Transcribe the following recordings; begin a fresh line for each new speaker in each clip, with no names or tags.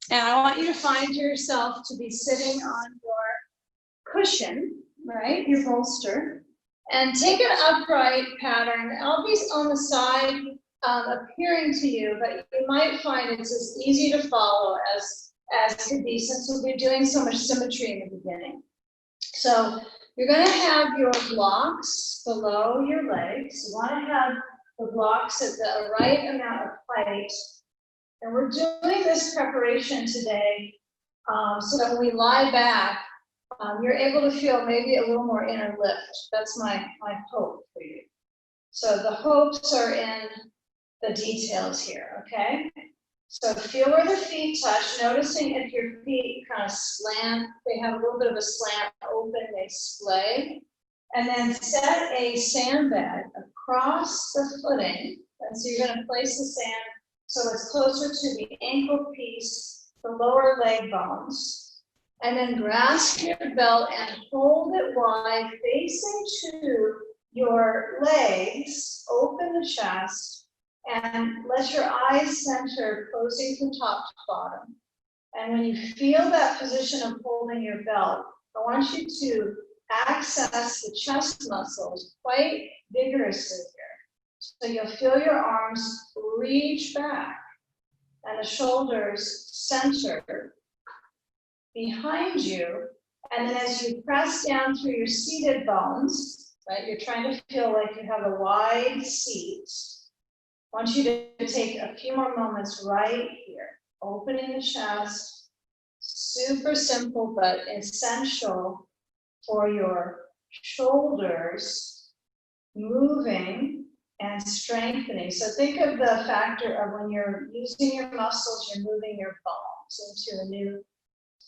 And I want you to find yourself to be sitting on your cushion, right, your bolster, and take an upright pattern. I'll be on the side appearing to you, but you might find it's as easy to follow as could be, since we'll be doing so much symmetry in the beginning. So you're going to have your blocks below your legs. You want to have the blocks at the right amount of height. And we're doing this preparation today so that when we lie back, you're able to feel maybe a little more inner lift. That's my hope for you. So the hopes are in the details here, okay? So feel where the feet touch, noticing if your feet kind of slant, they have a little bit of a slant open, they splay. And then set a sandbag across the footing. And so you're going to place the sand so it's closer to the ankle piece, the lower leg bones. And then grasp your belt and hold it wide, facing to your legs, open the chest, and let your eyes center, closing from top to bottom. And when you feel that position of holding your belt, I want you to access the chest muscles quite vigorously here. So you'll feel your arms reach back and the shoulders center behind you. And then as you press down through your seated bones, right, you're trying to feel like you have a wide seat. I want you to take a few more moments right here, opening the chest. Super simple, but essential for your shoulders moving and strengthening. So think of the factor of when you're using your muscles, you're moving your bones into a new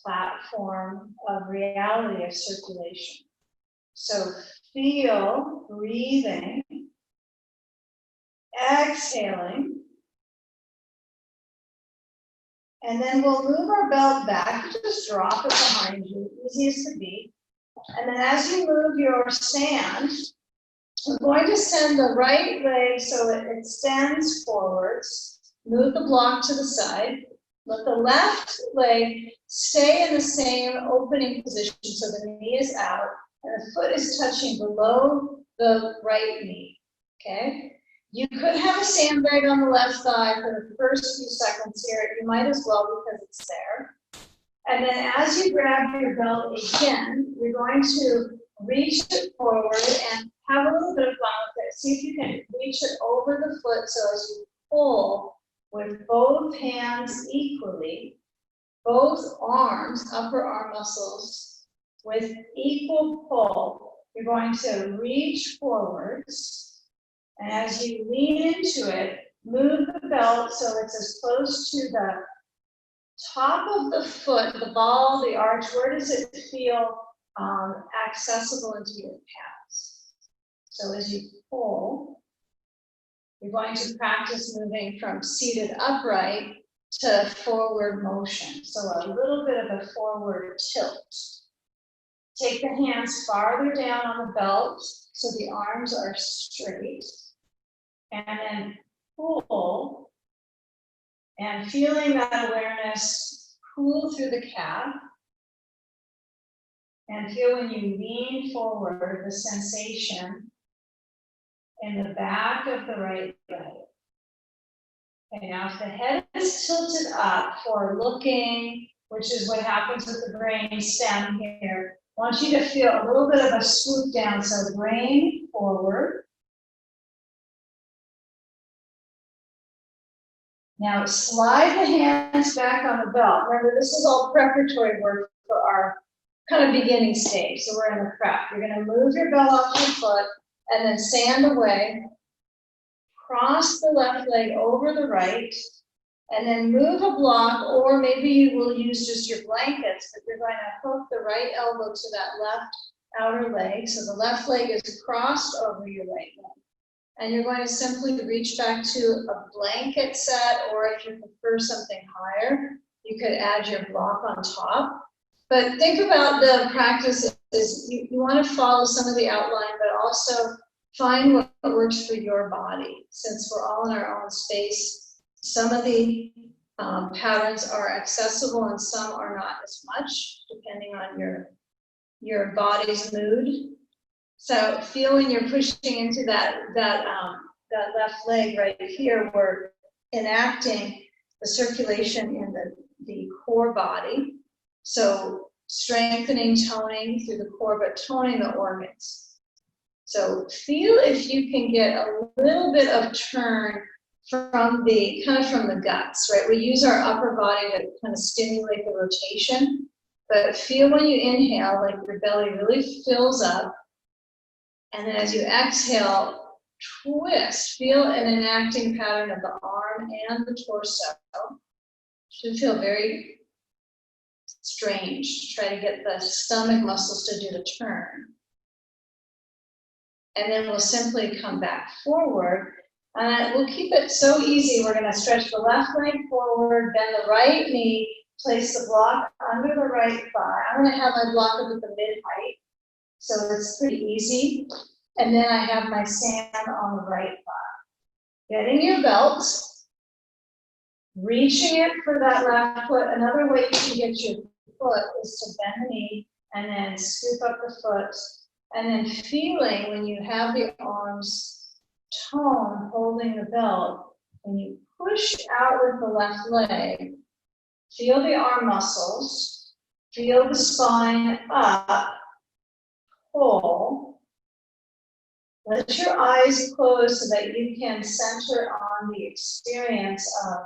platform of reality of circulation. So feel breathing, exhaling, and then we'll move our belt back, just drop it behind you, easy as could be. And then as you move your stand, we're going to send the right leg so it extends forwards, move the block to the side, let the left leg stay in the same opening position so the knee is out and the foot is touching below the right knee, okay? You could have a sandbag on the left thigh for the first few seconds here. You might as well because it's there. And then as you grab your belt again, you're going to reach it forward and have a little bit of fun with it. See if you can reach it over the foot so as you pull with both hands equally, both arms, upper arm muscles, with equal pull. You're going to reach forwards. And as you lean into it, move the belt so it's as close to the top of the foot, the ball, the arch. Where does it feel accessible into your calves? So as you pull, you're going to practice moving from seated upright to forward motion. So a little bit of a forward tilt. Take the hands farther down on the belt so the arms are straight. And then pull, and feeling that awareness cool through the calf. And feel when you lean forward, the sensation in the back of the right leg. Okay, now if the head is tilted up for looking, which is what happens with the brain stem here, I want you to feel a little bit of a swoop down. So brain forward. Now slide the hands back on the belt. Remember, this is all preparatory work for our kind of beginning stage. So we're in the prep. You're going to move your belt off your foot and then stand away. Cross the left leg over the right. And then move a block, or maybe you will use just your blankets, but you're going to hook the right elbow to that left outer leg. So the left leg is crossed over your right leg. And you're going to simply reach back to a blanket set, or if you prefer something higher, you could add your block on top. But think about the practice is you want to follow some of the outline, but also find what works for your body. Since we're all in our own space, some of the patterns are accessible and some are not as much, depending on your body's mood. So feel when you're pushing into that left leg right here, we're enacting the circulation in the core body. So strengthening, toning through the core, but toning the organs. So feel if you can get a little bit of turn from the guts, right? We use our upper body to kind of stimulate the rotation, but feel when you inhale, like your belly really fills up. And then as you exhale, twist. Feel an enacting pattern of the arm and the torso. Should feel very strange. Try to get the stomach muscles to do the turn. And then we'll simply come back forward. We'll keep it so easy. We're going to stretch the left leg forward, bend the right knee, place the block under the right thigh. I'm going to have my block up at the mid-height, so it's pretty easy. And then I have my sand on the right thigh. Getting your belt, reaching it for that left foot. Another way you can get your foot is to bend the knee and then scoop up the foot. And then feeling when you have the arms tone holding the belt, when you push out with the left leg, feel the arm muscles, feel the spine up, pull. Let your eyes close so that you can center on the experience of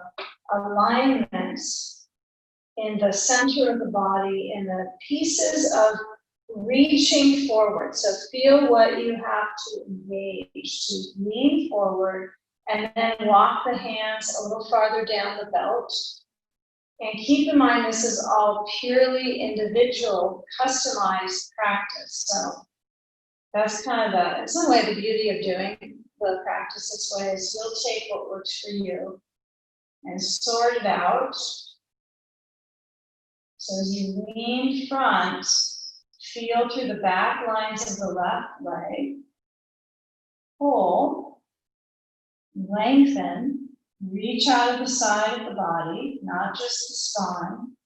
alignment in the center of the body, in the pieces of reaching forward. So feel what you have to engage, to lean forward and then walk the hands a little farther down the belt. And keep in mind, this is all purely individual, customized practice. So that's kind of in some way, the beauty of doing the practice this way is you'll take what works for you and sort it out. So as you lean front, feel through the back lines of the left leg. Pull, lengthen, reach out of the side of the body, not just the spine.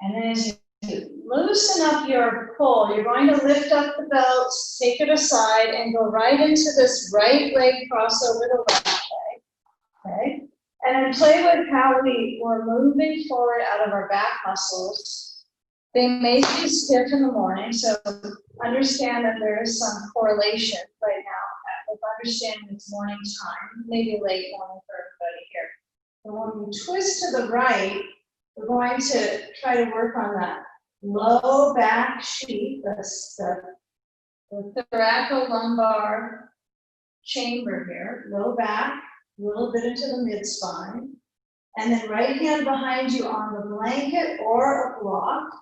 And then as you loosen up your pull, you're going to lift up the belt, take it aside, and go right into this right leg cross over the left leg. Okay? And then play with how we're moving forward out of our back muscles. They may be stiff in the morning, so understand that there is some correlation right now with understanding it's morning time, maybe late morning for everybody here. But when we twist to the right, we're going to try to work on that low back sheath, the thoracolumbar chamber here, low back, a little bit into the mid-spine, and then right hand behind you on the blanket or a block.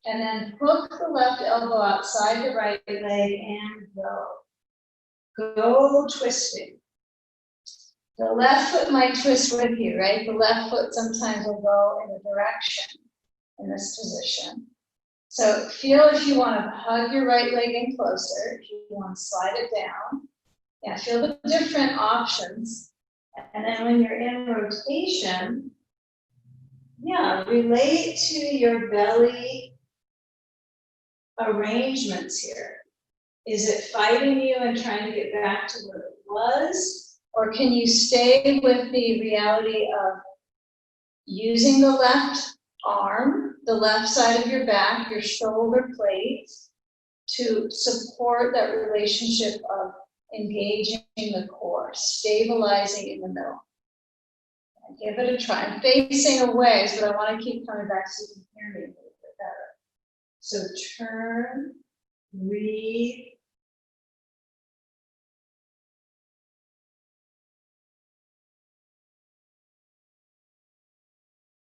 And then hook the left elbow outside the right leg and go. Go twisting. The left foot might twist with you, right? The left foot sometimes will go in a direction in this position. So feel if you want to hug your right leg in closer, if you want to slide it down. Yeah, feel the different options. And then when you're in rotation, yeah, relate to your belly arrangements here. Is it fighting you and trying to get back to where it was? Or can you stay with the reality of using the left arm, the left side of your back, your shoulder blades, to support that relationship of engaging the core, stabilizing in the middle? Give it a try. I'm facing away, but I want to keep coming back so you can hear me a little bit better. So turn, breathe.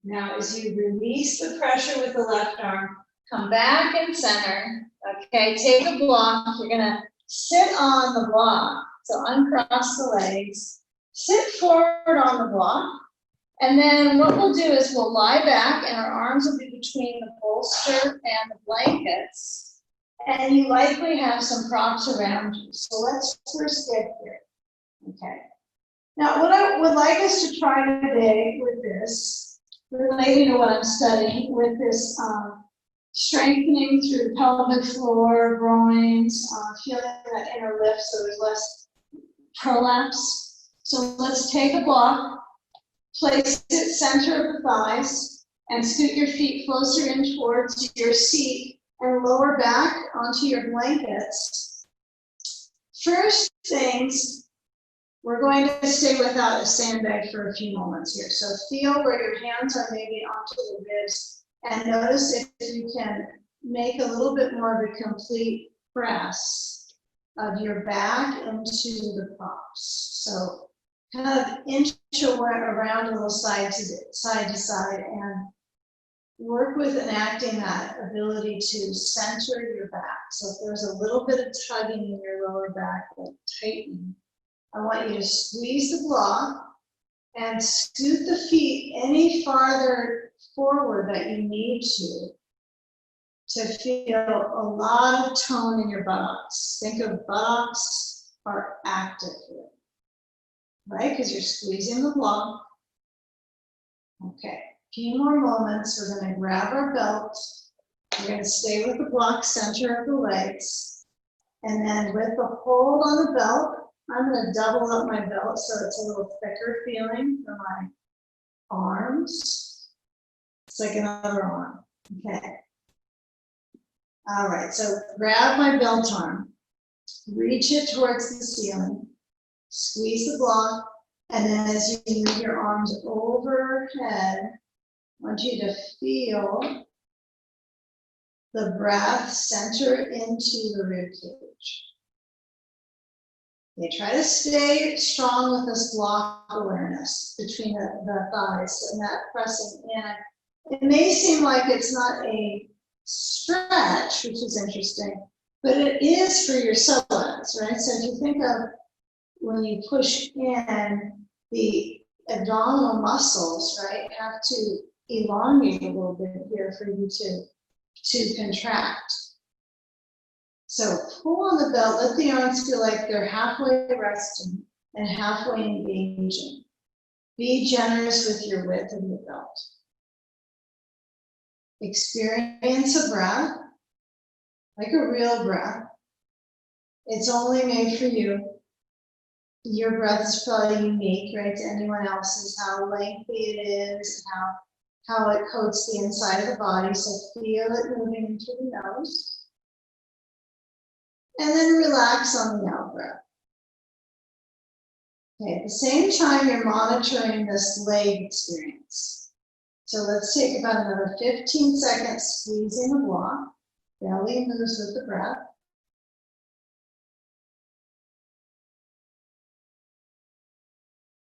Now, as you release the pressure with the left arm, come back and center. Okay, take a block. You're going to sit on the block. So uncross the legs, sit forward on the block. And then what we'll do is we'll lie back and our arms will be between the bolster and the blankets. And you likely have some props around you. So let's first get here. Okay. Now, what I would like us to try today with this, relating to what I'm studying, with this strengthening through the pelvic floor, groins, feeling that inner lift so there's less prolapse. So let's take a block, place it center of the thighs, and scoot your feet closer in towards your seat and lower back onto your blankets. First things, we're going to stay without a sandbag for a few moments here. So feel where your hands are maybe onto the ribs and notice if you can make a little bit more of a complete press of your back into the props. So kind of inch around a little side to side and work with enacting that ability to center your back. So if there's a little bit of tugging in your lower back, like tightening, I want you to squeeze the block and scoot the feet any farther forward that you need to feel a lot of tone in your buttocks. Think of buttocks are active here, right? Because you're squeezing the block. Okay, a few more moments. We're going to grab our belt. We're going to stay with the block center of the legs. And then with the hold on the belt, I'm going to double up my belt so it's a little thicker feeling for my arms. It's like another arm. Okay. All right, so grab my belt arm, reach it towards the ceiling, squeeze the block, and then as you move your arms overhead, I want you to feel the breath center into the rib cage. Okay, try to stay strong with this block awareness between the thighs and that pressing in. It may seem like it's not a stretch, which is interesting, but it is for your psoas, right? So if you think of when you push in, the abdominal muscles, right, have to elongate a little bit here for you to contract. So pull on the belt, let the arms feel like they're halfway resting and halfway engaging. Be generous with your width of your belt. Experience a breath, like a real breath. It's only made for you. Your breath is probably unique, right, to anyone else's, how lengthy it is, how it coats the inside of the body. So feel it moving into the nose. And then relax on the out breath. Okay, at the same time, you're monitoring this leg experience. So let's take about another 15 seconds squeezing the block. Belly moves with the breath.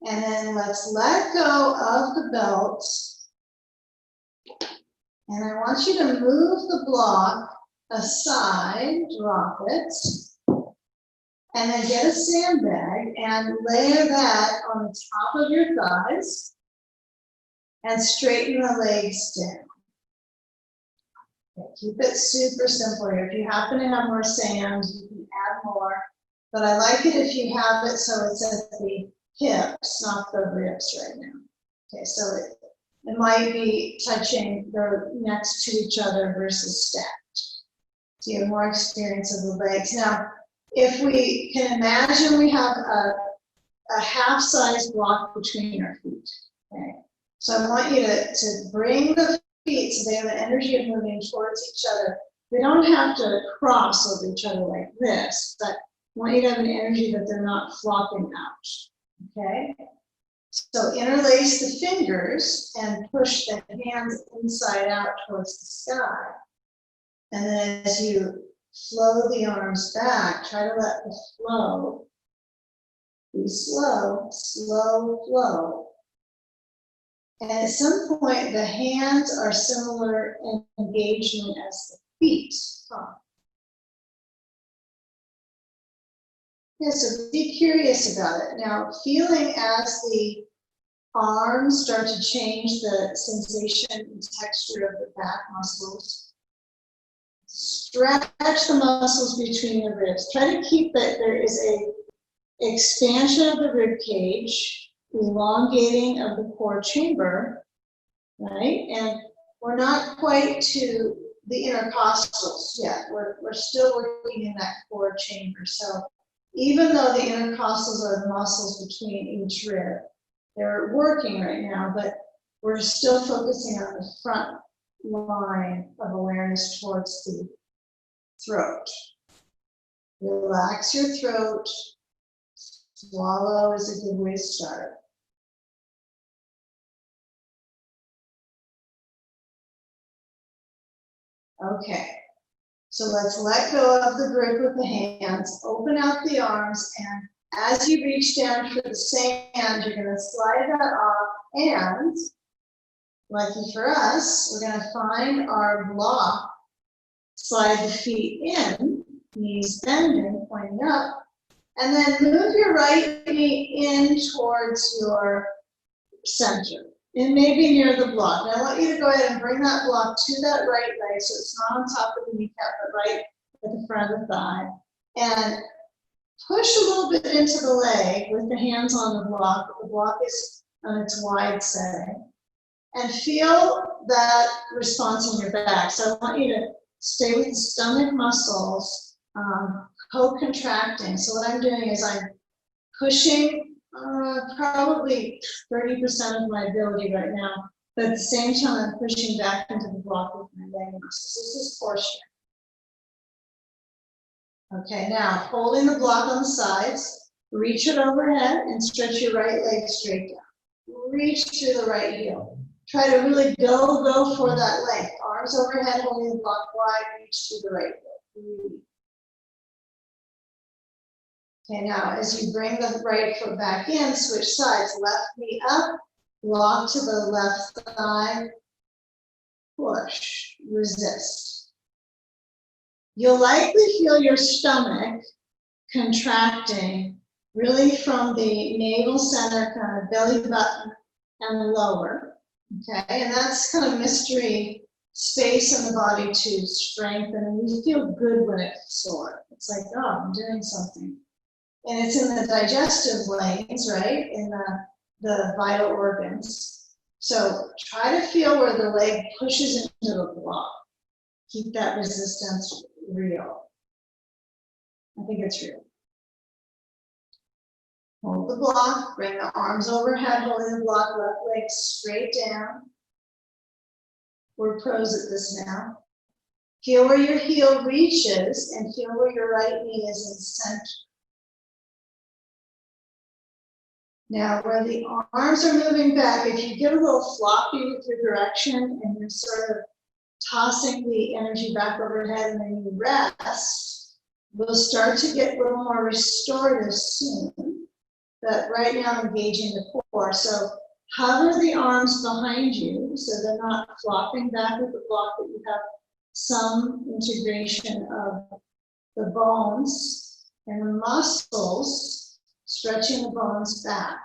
And then let's let go of the belt. And I want you to move the block aside, drop it, and then get a sandbag and layer that on the top of your thighs and straighten the legs down. Okay, keep it super simple here. If you happen to have more sand, you can add more, but I like it if you have it so it's at the hips, not the ribs right now. Okay, so it might be touching, they're next to each other versus stacked. So you have more experience of the legs. Now, if we can imagine we have a half-size block between our feet, okay? So I want you to bring the feet so they have the energy of moving towards each other. They don't have to cross over each other like this, but I want you to have an energy that they're not flopping out, okay? So interlace the fingers and push the hands inside out towards the sky. And then as you flow the arms back, try to let the flow be slow, slow flow. And at some point, the hands are similar in engagement as the feet. Yeah, so be curious about it. Now, feeling as the arms start to change the sensation and texture of the back muscles, stretch the muscles between the ribs. Try to keep that there is expansion of the rib cage, elongating of the core chamber, right? And we're not quite to the intercostals yet. We're still working in that core chamber. So even though the intercostals are the muscles between each rib, they're working right now, but we're still focusing on the front line of awareness towards the throat. Relax your throat. Swallow is a good way to start. Okay, so let's let go of the grip with the hands, open out the arms, and as you reach down for the sand, you're going to slide that off, and lucky for us, we're going to find our block, slide the feet in, knees bending, pointing up, and then move your right knee in towards your center. It may be near the block. Now I want you to go ahead and bring that block to that right leg so it's not on top of the kneecap, but right at the front of the thigh. And push a little bit into the leg with the hands on the block. The block is on its wide setting. And feel that response in your back. So I want you to stay with the stomach muscles, co-contracting. So what I'm doing is I'm pushing probably 30% of my ability right now, but at the same time I'm pushing back into the block with my leg muscles. This is core strength. Okay, now holding the block on the sides, reach it overhead and stretch your right leg straight down. Reach through the right heel. Try to really go for that length. Arms overhead, holding the block wide, reach through the right heel. Okay, now as you bring the right foot back in, switch sides, left knee up, block to the left thigh, push, resist. You'll likely feel your stomach contracting really from the navel center, kind of belly button and lower, okay? And that's kind of mystery space in the body to strengthen, and you feel good when it's sore. It's like, oh, I'm doing something. And it's in the digestive lanes, right? In the vital organs. So try to feel where the leg pushes into the block. Keep that resistance real. I think it's real. Hold the block, bring the arms overhead, holding the block, left leg straight down. We're pros at this now. Feel where your heel reaches and feel where your right knee is in center. Now, where the arms are moving back, if you get a little floppy with your direction and you're sort of tossing the energy back overhead and then you rest, we'll start to get a little more restorative soon. But right now, engaging the core. So hover the arms behind you so they're not flopping back with the block, that you have some integration of the bones and the muscles, stretching the bones back.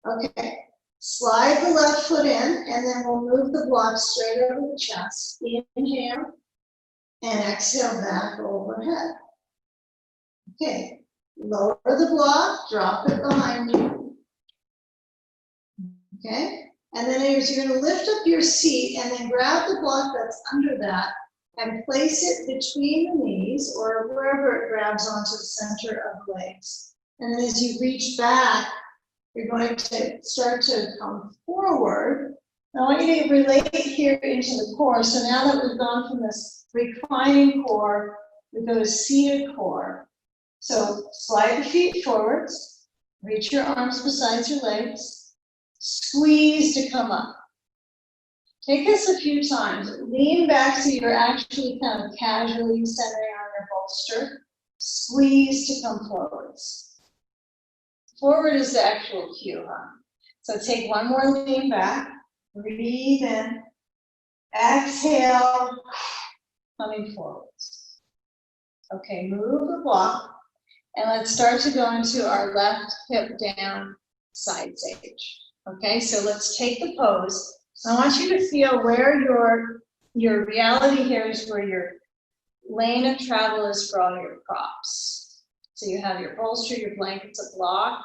Okay, slide the left foot in, and then we'll move the block straight over the chest. Inhale, and exhale back overhead. Okay, lower the block, drop it behind you. Okay, and then as you're going to lift up your seat, and then grab the block that's under that, and place it between the knees, or wherever it grabs onto the center of the legs. And then as you reach back, you're going to start to come forward. I want you to relate here into the core. So now that we've gone from this reclining core, we go to seated core. So slide the feet forwards, reach your arms beside your legs, squeeze to come up. Take this a few times. Lean back so you're actually kind of casually centering on your bolster. Squeeze to come forwards. Forward is the actual cue, huh? So take one more lean back, breathe in, exhale, coming forwards. Okay, move the block, and let's start to go into our left hip down side sage. Okay, so let's take the pose. I want you to feel where your reality here is, where your lane of travel is for all your props. So you have your bolster, your blankets, a block,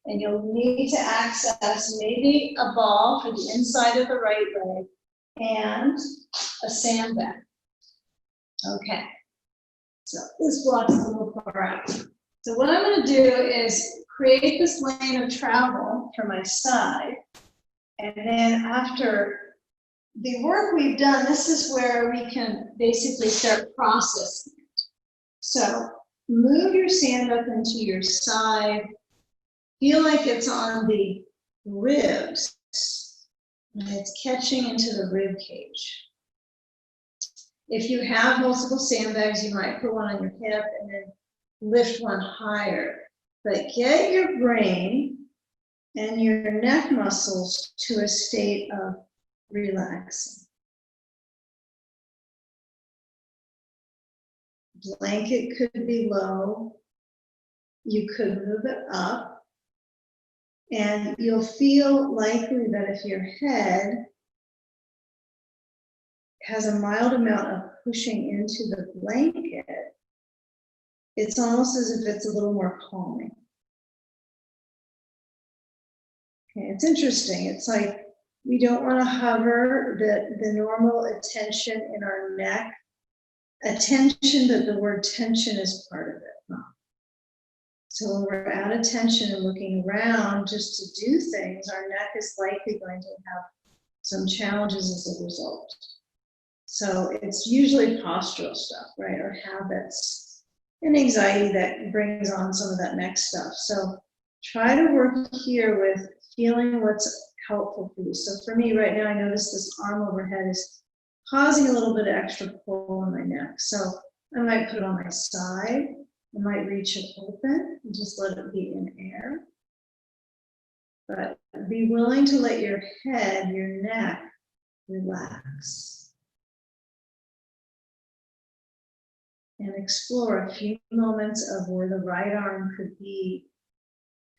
and you'll need to access maybe a ball for the inside of the right leg and a sandbag. Okay, so this block's a little far out. So what I'm going to do is create this lane of travel for my side, and then after the work we've done, this is where we can basically start processing it. So move your sand up into your side. Feel like it's on the ribs, and it's catching into the rib cage. If you have multiple sandbags, you might put one on your hip and then lift one higher. But get your brain and your neck muscles to a state of relaxing. Blanket could be low. You could move it up. And you'll feel likely that if your head has a mild amount of pushing into the blanket, it's almost as if it's a little more calming. Okay, it's interesting. It's like we don't want to hover the normal attention in our neck. Attention, but the word tension is part of it. Huh? So when we're out of tension and looking around just to do things, our neck is likely going to have some challenges as a result. So it's usually postural stuff, right? Or habits and anxiety that brings on some of that neck stuff. So try to work here with feeling what's helpful for you. So for me right now, I notice this arm overhead is causing a little bit of extra pull on my neck. So I might put it on my side. I might reach it open and just let it be in air. But be willing to let your head, your neck, relax. And explore a few moments of where the right arm could be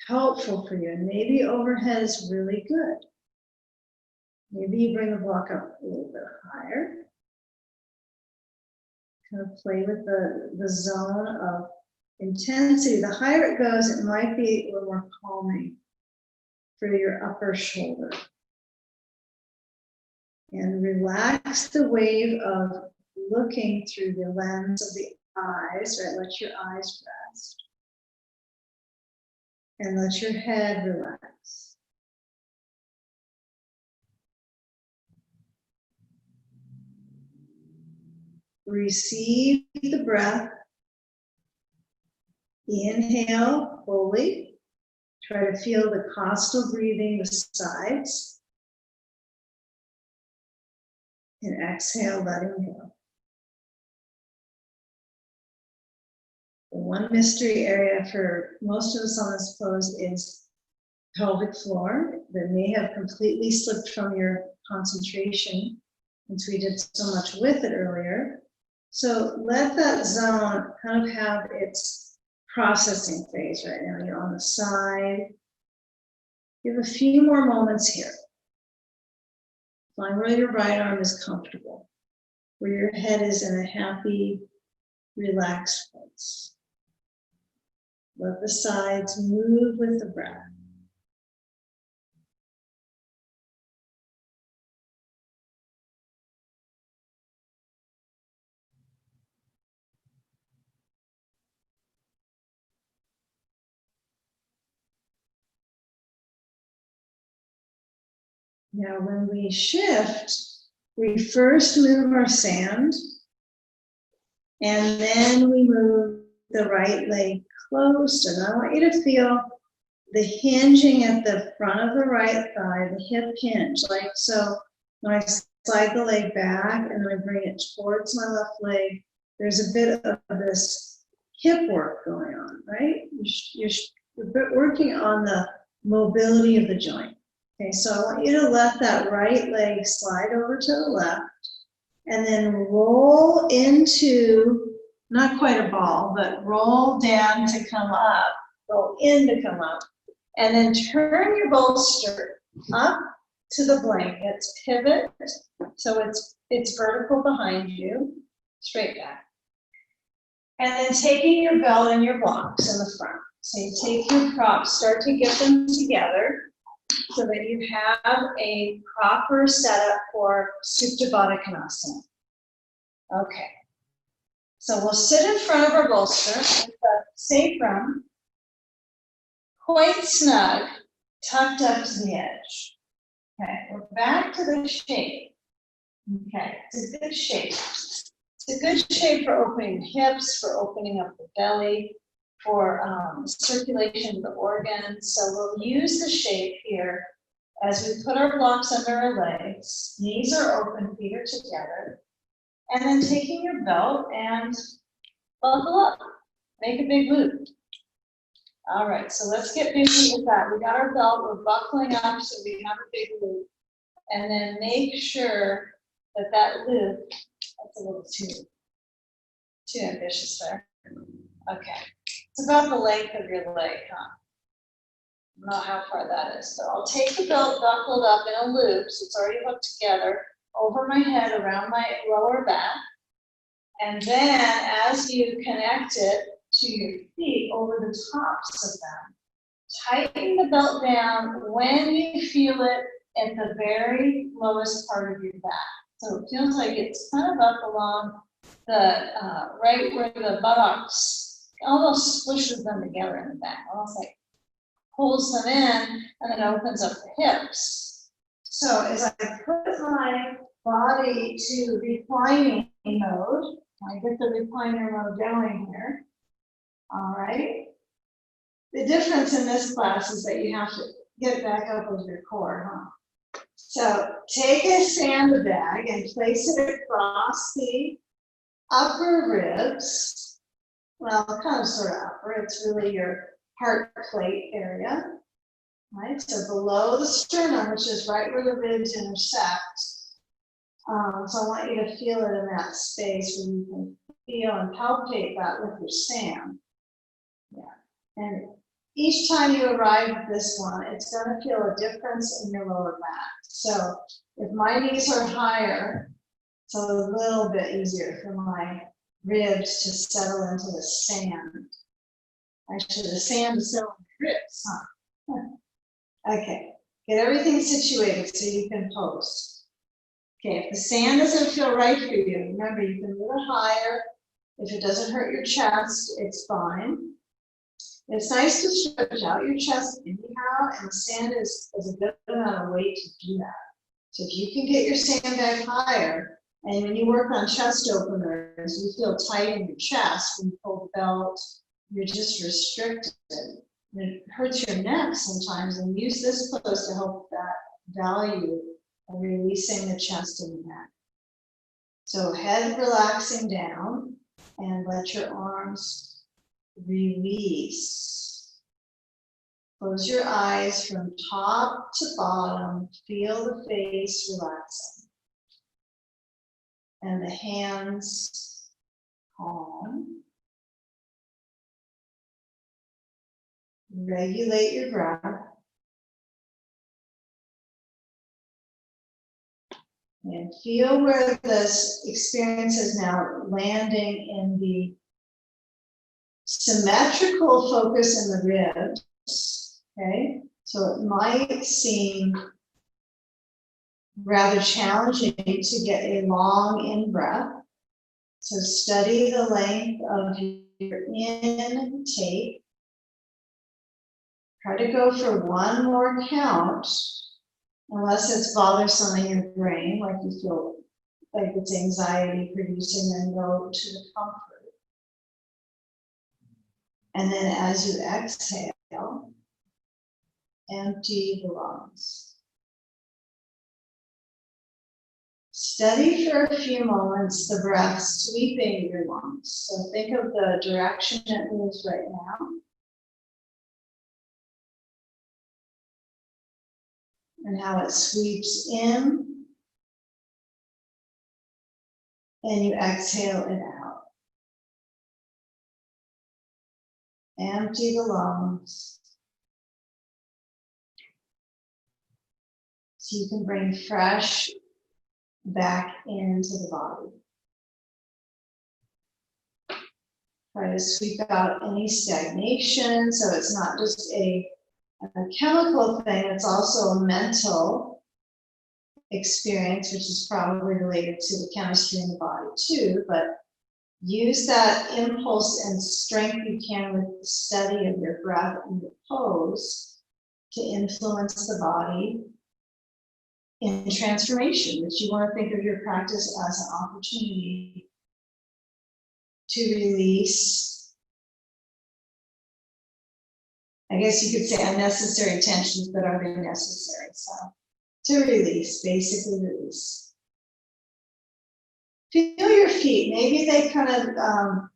helpful for you. And maybe overhead is really good. Maybe you bring the block up a little bit higher. Kind of play with the zone of intensity. The higher it goes, it might be a little more calming for your upper shoulder. And relax the wave of looking through the lens of the eyes, right? Let your eyes rest. And let your head relax. Receive the breath. Inhale fully. Try to feel the costal breathing, the sides. And exhale, letting go. The one mystery area for most of us on this pose is pelvic floor that may have completely slipped from your concentration since we did so much with it earlier. So let that zone kind of have its processing phase right now. You're on the side. You have a few more moments here. Find where your right arm is comfortable, where your head is in a happy, relaxed place. Let the sides move with the breath. Now, when we shift, we first move our sand, and then we move the right leg closer. And I want you to feel the hinging at the front of the right thigh, the hip hinge, like so. When I slide the leg back and I bring it towards my left leg, there's a bit of this hip work going on, right? You're working on the mobility of the joint. Okay, so I want you to let that right leg slide over to the left and then roll into, not quite a ball, but roll down to come up, roll in to come up, and then turn your bolster up to the blankets, pivot, so it's vertical behind you, straight back. And then taking your belt and your blocks in the front. So you take your props, start to get them together so that you have a proper setup for Supta Baddha Konasana. Okay. So we'll sit in front of our bolster with the sacrum quite snug, tucked up to the edge. Okay, we're back to the shape. Okay, it's a good shape. It's a good shape for opening the hips, for opening up the belly, for circulation of the organs. So we'll use the shape here as we put our blocks under our legs. Knees are open, feet are together. And then taking your belt and buckle up. Make a big loop. All right, so let's get busy with that. We got our belt, we're buckling up so we have a big loop. And then make sure that that loop, that's a little too ambitious there. Okay, it's about the length of your leg, huh? I don't know how far that is, but I'll take the belt buckled up in a loop, so it's already hooked together, over my head, around my lower back. And then as you connect it to your feet over the tops of them, tighten the belt down when you feel it at the very lowest part of your back. So it feels like it's kind of up along the, right where the buttocks, almost squishes them together in the back, almost like pulls them in and then opens up the hips. So as I put my body to reclining mode, I get the recliner mode going here. All right. The difference in this class is that you have to get back up with your core, huh? So take a sandbag and place it across the upper ribs. Well, kind of sort of upper. It's really your heart plate area. Right? So below the sternum, which is right where the ribs intersect. So I want you to feel it in that space where you can feel and palpate that with your sand. Yeah. And each time you arrive at this one, it's going to feel a difference in your lower back. So if my knees are higher, it's a little bit easier for my ribs to settle into the sand. Actually, the sand is still in the ribs, huh? Okay, get everything situated so you can pose. Okay, if the sand doesn't feel right for you, remember you can move it higher. If it doesn't hurt your chest, it's fine. It's nice to stretch out your chest anyhow, and the sand is a good amount of weight to do that. So if you can get your sandbag higher, and when you work on chest openers, you feel tight in your chest when you pull the belt, you're just restricted. And it hurts your neck sometimes, and use this pose to help that value of releasing the chest and the neck. So head relaxing down, and let your arms release. Close your eyes from top to bottom. Feel the face relaxing. And the hands calm. Regulate your breath. And feel where this experience is now landing in the symmetrical focus in the ribs. Okay, so it might seem rather challenging to get a long in-breath. So study the length of your intake. Try to go for one more count, unless it's bothersome in your brain, like you feel like it's anxiety producing, then go to the comfort. And then as you exhale, empty the lungs. Study for a few moments the breath sweeping your lungs. So think of the direction it moves right now. And how it sweeps in. And you exhale it out. Empty the lungs. So you can bring fresh back into the body. try to sweep out any stagnation. So it's not just a chemical thing, it's also a mental experience, which is probably related to the chemistry in the body too. But use that impulse and strength you can with the study of your breath and your pose to influence the body in transformation, which you want to think of your practice as an opportunity to release, I guess you could say, unnecessary tensions that are very necessary. So to release, basically release. Feel your feet. Maybe they kind of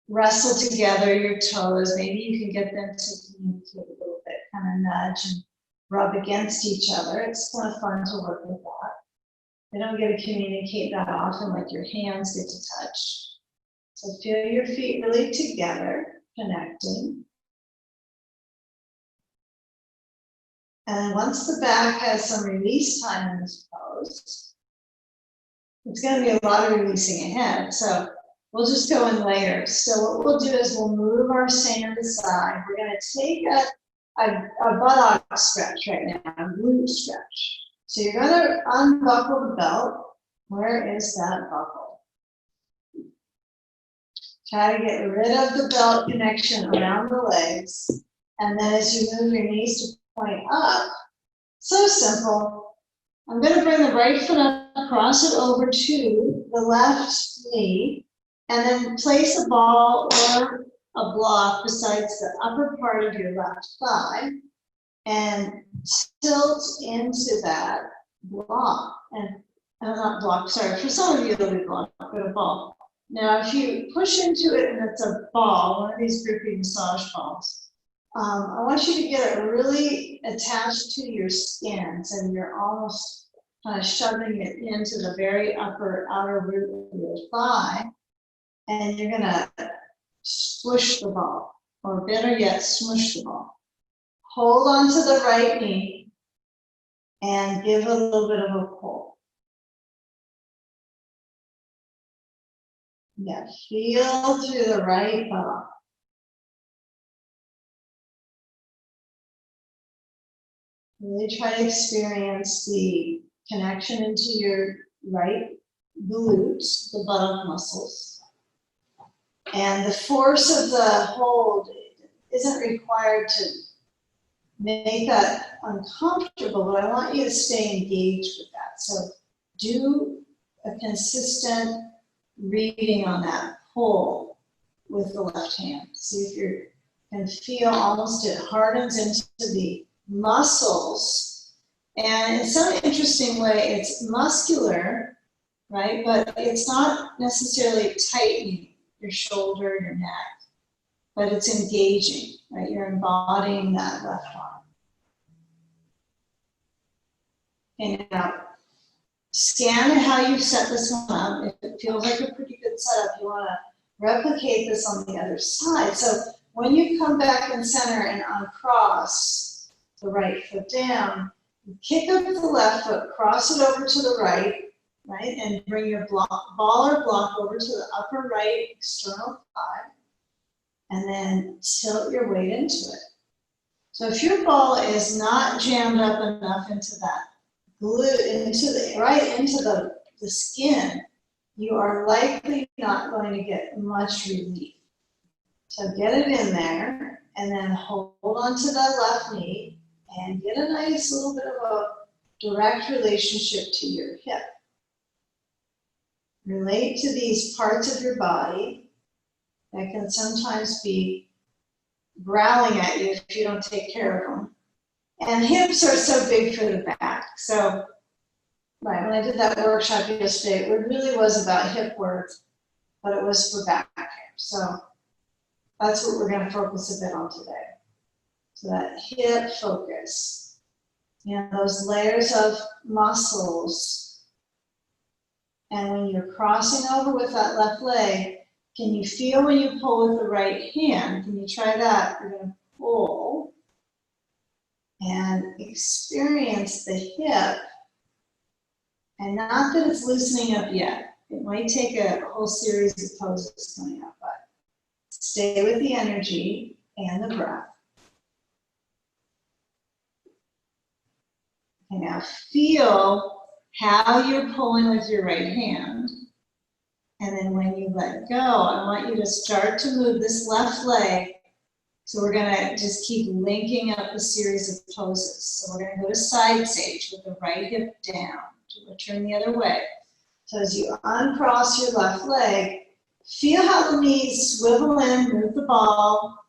wrestle together, your toes. Maybe you can get them to communicate a little bit, kind of nudge and rub against each other. It's kind of fun to work with that. They don't get to communicate that often, like your hands get to touch. So feel your feet really together, connecting. And once the back has some release time in this pose, it's going to be a lot of releasing ahead. So we'll just go in layers. So what we'll do is we'll move our sand aside. We're going to take a buttock stretch right now, a glute stretch. So you're going to unbuckle the belt. Where is that buckle? Try to get rid of the belt connection around the legs. And then as you move your knees to point up, so simple. I'm going to bring the right foot up, cross it over to the left knee, and then place a ball or a block besides the upper part of your left thigh and tilt into that block. And not block, sorry, for some of you it'll be block, but a ball. Now if you push into it and it's a ball, one of these grippy massage balls, I want you to get it really attached to your skin, so you're almost kind of shoving it into the very upper outer root of your thigh, and you're going to squish the ball, or better yet, smush the ball. Hold on to the right knee and give a little bit of a pull. Yeah, feel through the right buttock. Really try to experience the connection into your right glutes, the buttock muscles. And the force of the hold isn't required to make that uncomfortable, but I want you to stay engaged with that. So do a consistent reading on that pull with the left hand. See if you can feel almost it hardens into the muscles, and in some interesting way it's muscular, right, but it's not necessarily tightening your shoulder, your neck, but it's engaging, right? You're embodying that left arm. And now scan how you set this one up. If it feels like a pretty good setup, you want to replicate this on the other side. So when you come back in center and uncross the right foot down, you kick up the left foot, cross it over to the right, and bring your ball or block over to the upper right external thigh, and then tilt your weight into it. So if your ball is not jammed up enough into that glute, into the skin, you are likely not going to get much relief. So get it in there, and then hold on to the left knee, and get a nice little bit of a direct relationship to your hip. Relate to these parts of your body that can sometimes be growling at you if you don't take care of them. And hips are so big for the back. So, right, when I did that workshop yesterday, it really was about hip work, but it was for back hair. So that's what we're going to focus a bit on today. So that hip focus, those layers of muscles. And when you're crossing over with that left leg, can you feel when you pull with the right hand? Can you try that? You're going to pull and experience the hip. And not that it's loosening up yet. It might take a whole series of poses coming up, but Stay with the energy and the breath. And now feel how you're pulling with your right hand. And then when you let go, I want you to start to move this left leg. So we're gonna just keep linking up a series of poses. So we're gonna go to side sage with the right hip down. We'll turn the other way. So as you uncross your left leg, feel how the knees swivel in, move the ball.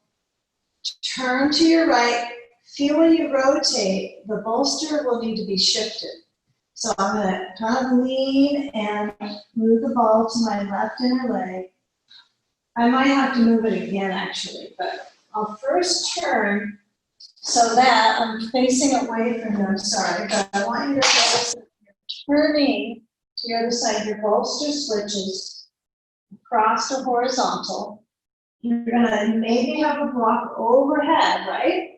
Turn to your right. Feel when you rotate, the bolster will need to be shifted. So I'm going to kind of lean and move the ball to my left inner leg. I might have to move it again, actually, but I'll first turn so that I'm facing away from you. I'm sorry, but I want you to notice that you're turning to the other side. Your bolster switches across to horizontal. You're going to maybe have a block overhead, right?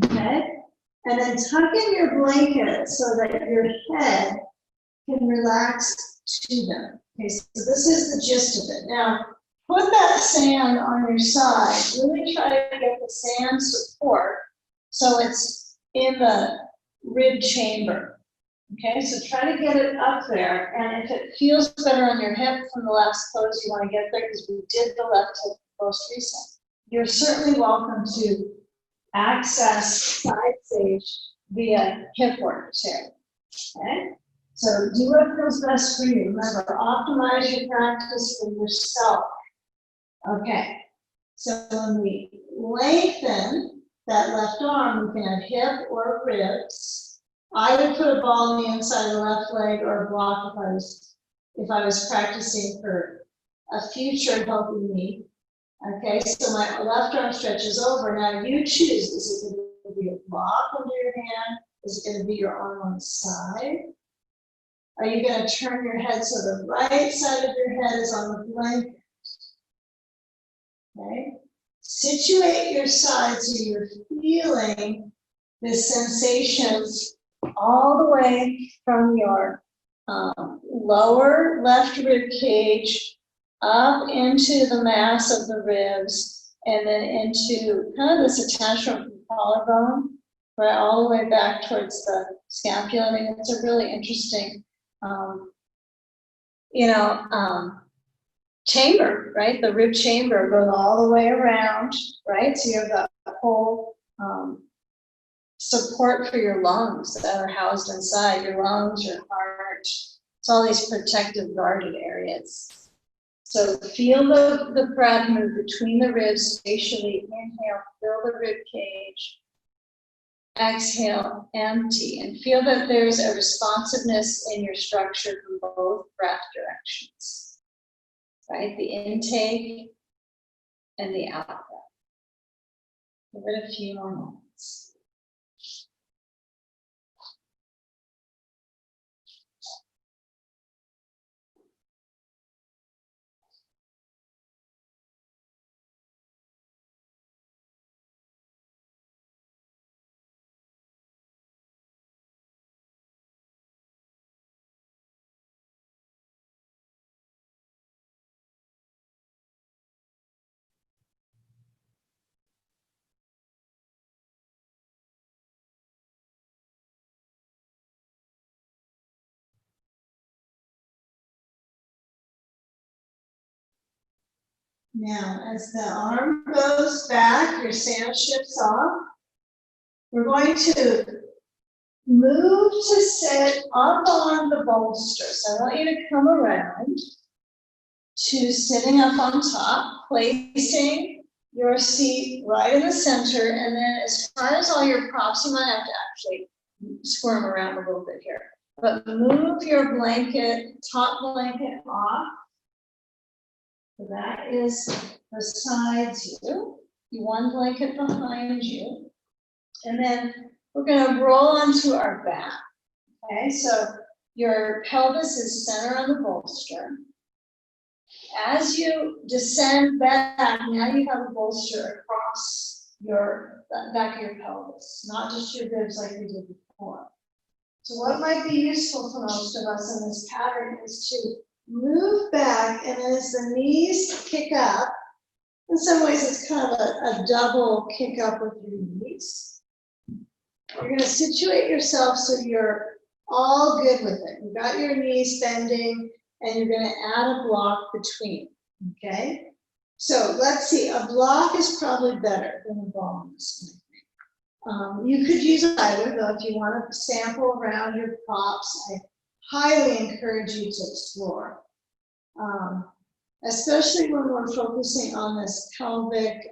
Okay. And then tuck in your blanket so that your head can relax to them. Okay, so this is the gist of it. Now, put that sand on your side. Really try to get the sand support so it's in the rib chamber. Okay, so try to get it up there. And if it feels better on your hip from the last pose, you want to get there because we did the left hip most recent. You're certainly welcome to access side sage via hip work too. Okay? So do what feels best for you. Remember, optimize your practice for yourself. Okay. So when we lengthen that left arm, we can have hip or ribs. I would put a ball on the inside of the left leg or a block if I was practicing for a future healthy knee. Okay, so my left arm stretches over. Now you choose, is it going to be a block under your hand? Is it going to be your arm on the side? Are you going to turn your head so the right side of your head is on the blanket? Okay, situate your side so you're feeling the sensations all the way from your lower left rib cage up into the mass of the ribs, and then into kind of this attachment from the collarbone, right, all the way back towards the scapula. I mean, it's a really interesting, chamber, right? The rib chamber goes all the way around, right? So you have that whole support for your lungs that are housed inside your lungs, your heart. It's all these protective guarded areas. So feel the breath move between the ribs spatially. Inhale, fill the rib cage. Exhale, empty. And feel that there's a responsiveness in your structure from both breath directions. Right? The intake and the out breath. Give it a few more moments. Now, as the arm goes back, your sand shifts off. We're going to move to sit up on the bolster. So I want you to come around to sitting up on top, placing your seat right in the center, and then as far as all your props, you might have to actually squirm around a little bit here. But move your blanket, top blanket off. So that is besides you, one blanket behind you. And then we're going to roll onto our back. Okay, so your pelvis is center on the bolster. As you descend back, now you have a bolster across your back of your pelvis, not just your ribs like we did before. So what might be useful for most of us in this pattern is to move back, and as the knees kick up, In some ways, it's kind of a double kick up with your knees. You're going to situate yourself so you're all good with it. You've got your knees bending, and you're going to add a block between, okay? So let's see, a block is probably better than a ball in this one. You could use either, though, if you want to sample around your props. I highly encourage you to explore, especially when we're focusing on this pelvic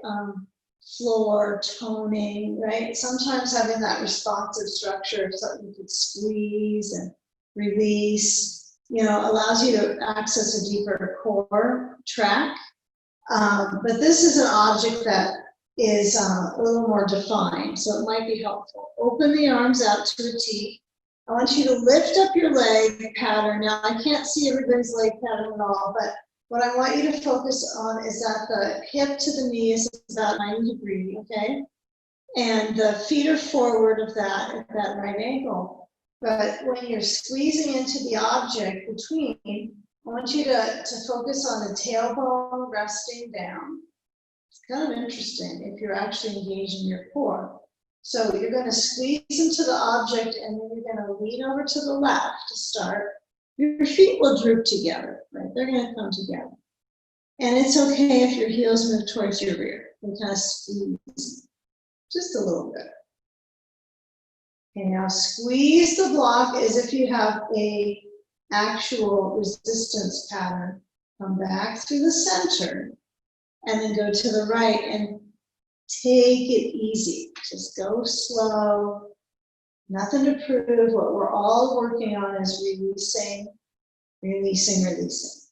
floor toning, right? Sometimes having that responsive structure, something you could squeeze and release, you know, allows you to access a deeper core track. But this is an object that is a little more defined, so it might be helpful. Open the arms out to a T. I want you to lift up your leg pattern. Now, I can't see everybody's leg pattern at all, but what I want you to focus on is that the hip to the knee is about 90 degrees, okay? And the feet are forward of that at that right angle. But when you're squeezing into the object between, I want you to focus on the tailbone resting down. It's kind of interesting if you're actually engaging your core. So you're going to squeeze into the object, and then you're going to lean over to the left to start. Your feet will droop together, right? They're going to come together. And it's okay if your heels move towards your rear. You kind of squeeze just a little bit. Okay, now squeeze the block as if you have a actual resistance pattern. Come back through the center and then go to the right and take it easy. Just go slow. Nothing to prove. What we're all working on is releasing, releasing, releasing.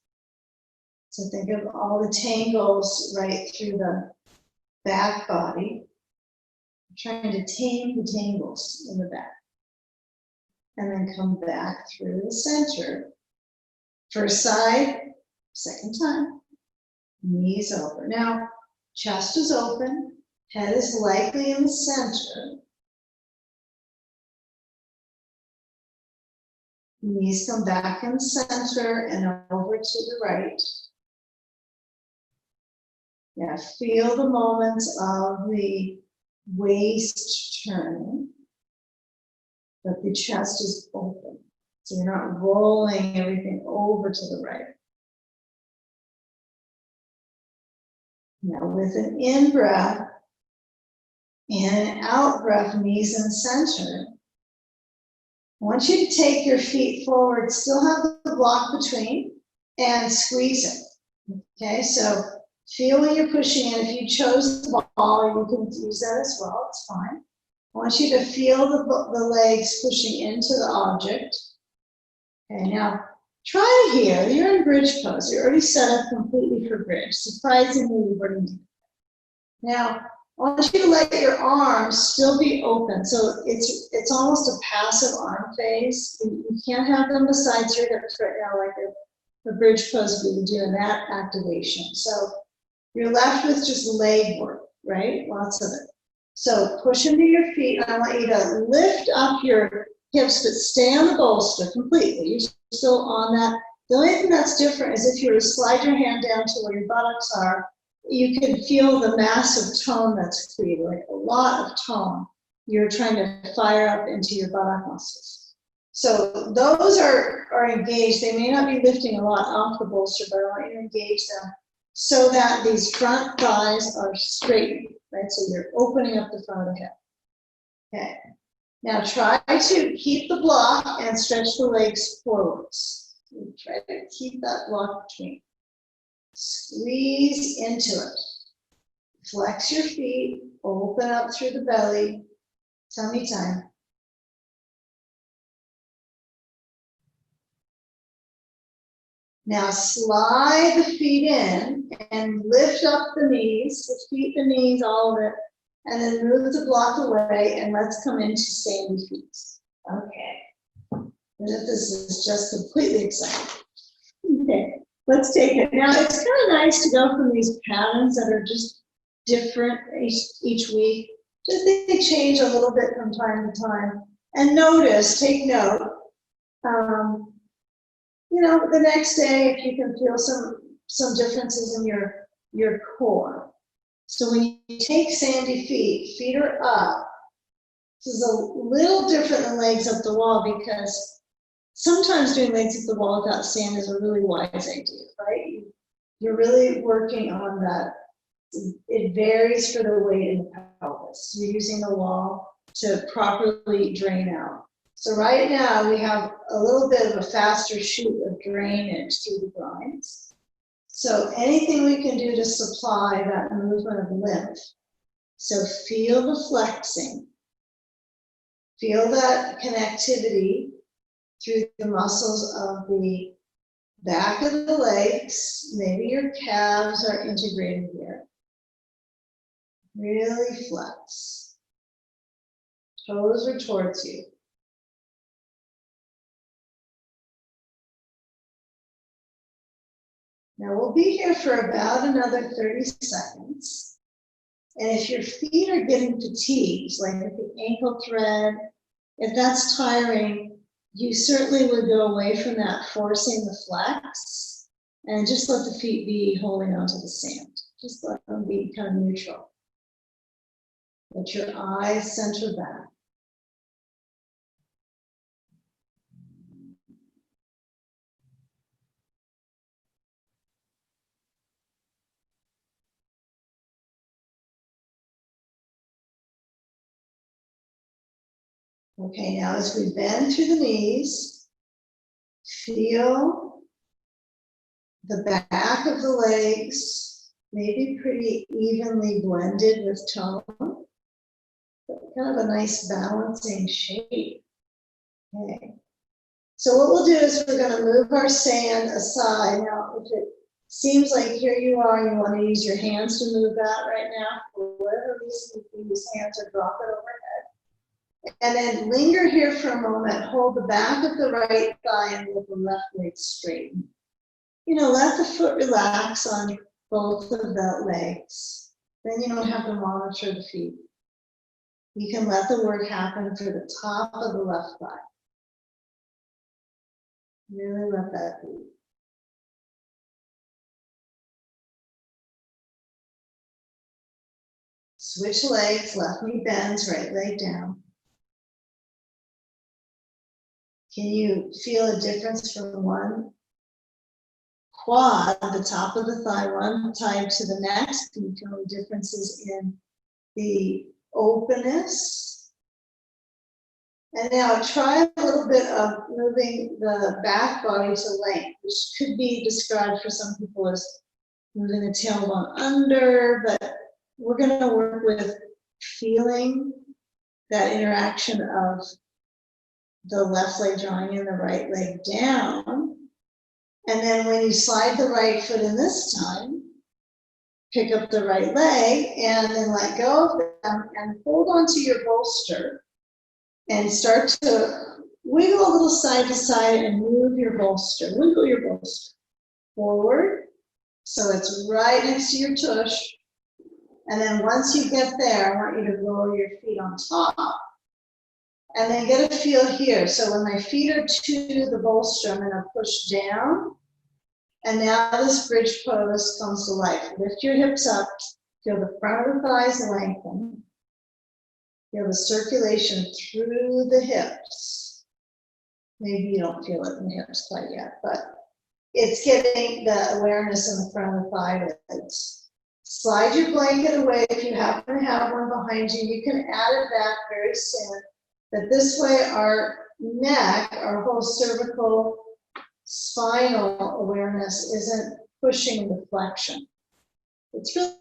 So think of all the tangles right through the back body. I'm trying to tame the tangles in the back. And then come back through the center. First side, second time. Knees over. Now, chest is open. Head is likely in the center. Knees come back in the center and over to the right. Yeah, feel the moments of the waist turning, but the chest is open. So you're not rolling everything over to the right. Now with an in-breath and an out-breath, knees in center, I want you to take your feet forward, still have the block between, and squeeze it. Okay, so feel when you're pushing in. If you chose the ball, you can use that as well, it's fine. I want you to feel the legs pushing into the object. Okay, now try here. You're in bridge pose. You're already set up completely for bridge. Surprisingly, you've already done it. Now, I want you to let your arms still be open. So it's almost a passive arm phase. You can't have them besides your hips right now, like a bridge pose we would do in that activation. So you're left with just leg work, right? Lots of it. So push into your feet. I want you to lift up your hips, but stay on the bolster completely. You're still on that. The only thing that's different is if you were to slide your hand down to where your buttocks are, you can feel the massive tone that's created, like a lot of tone. You're trying to fire up into your buttock muscles. So those are engaged. They may not be lifting a lot off the bolster, but I want you to engage them so that these front thighs are straightened, right? So you're opening up the front of the hip. Okay. Now try to keep the block and stretch the legs forwards. Try to keep that block between. Squeeze into it. Flex your feet, open up through the belly. Tummy time. Now slide the feet in and lift up the knees, the feet, the knees, all of it, and then move the block away and let's come into standing feet. Okay. This is just completely exciting. Okay, let's take it. Now it's kind of nice to go from these patterns that are just different each week. Just they change a little bit from time to time. And notice, take note, you know, the next day, if you can feel some differences in your core. So when you take sandy feet, feet are up. This is a little different than legs up the wall because sometimes doing legs up the wall without sand is a really wise idea, right? You're really working on that. It varies for the weight in the pelvis. You're using the wall to properly drain out. So right now we have a little bit of a faster shoot of drainage through the groins. So anything we can do to supply that movement of lymph. So feel the flexing. Feel that connectivity through the muscles of the back of the legs. Maybe your calves are integrated here. Really flex. Toes are towards you. Now we'll be here for about another 30 seconds. And if your feet are getting fatigued, like with the ankle thread, if that's tiring, you certainly would go away from that, forcing the flex, and just let the feet be holding onto the sand. Just let them be kind of neutral. Let your eyes center back. Okay, now as we bend through the knees, feel the back of the legs, maybe pretty evenly blended with tone, but kind of a nice balancing shape. Okay. So what we'll do is we're going to move our sand aside. Now, if it seems like here you are, you want to use your hands to move that right now, for whatever reason, you can use hands or drop it overhead. And then linger here for a moment, hold the back of the right thigh and let the left leg straighten. You know, let the foot relax on both of the legs. Then you don't have to monitor the feet. You can let the work happen for the top of the left thigh. Really let that be. Switch legs, left knee bends, right leg down. Can you feel a difference from one quad, the top of the thigh, one tied to the next? Can you feel any differences in the openness? And now try a little bit of moving the back body to length, which could be described for some people as moving the tailbone under, but we're going to work with feeling that interaction of the left leg drawing in, the right leg down. And then when you slide the right foot in this time, pick up the right leg and then let go of them and hold onto your bolster and start to wiggle a little side to side and move your bolster. Wiggle your bolster forward so it's right next to your tush. And then once you get there, I want you to roll your feet on top. And then get a feel here. So when my feet are to the bolster, I'm going to push down. And now this bridge pose comes to life. Lift your hips up. Feel the front of the thighs lengthen. Feel the circulation through the hips. Maybe you don't feel it in the hips quite yet, but it's getting the awareness in the front of the thigh legs. Slide your blanket away if you happen to have one behind you. You can add it back very soon. But this way our neck, our whole cervical spinal awareness isn't pushing the flexion. It's really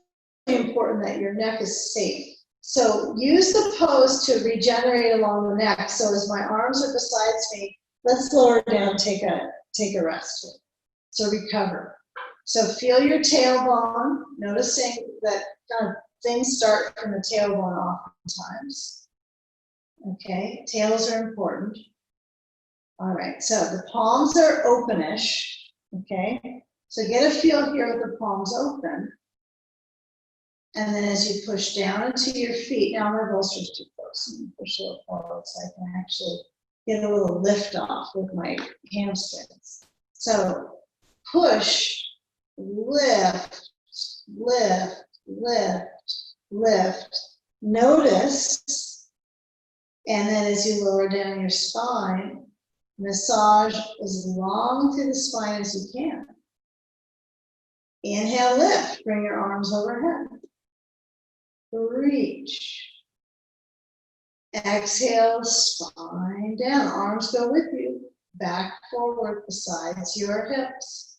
important that your neck is safe. So use the pose to regenerate along the neck. So as my arms are besides me, let's lower down, take a rest. So recover. So feel your tailbone, noticing that kind of things start from the tailbone oftentimes. Okay, tails are important. All right, so the palms are openish. Okay, so get a feel here with the palms open. And then as you push down into your feet, now my bolster's too close. And push a little forward so I can actually get a little lift off with my hamstrings. So push, lift, lift, lift, lift. Notice, and then as you lower down your spine, massage as long through the spine as you can. Inhale, lift, bring your arms overhead. Reach. Exhale, spine down, arms go with you. Back, forward, besides your hips.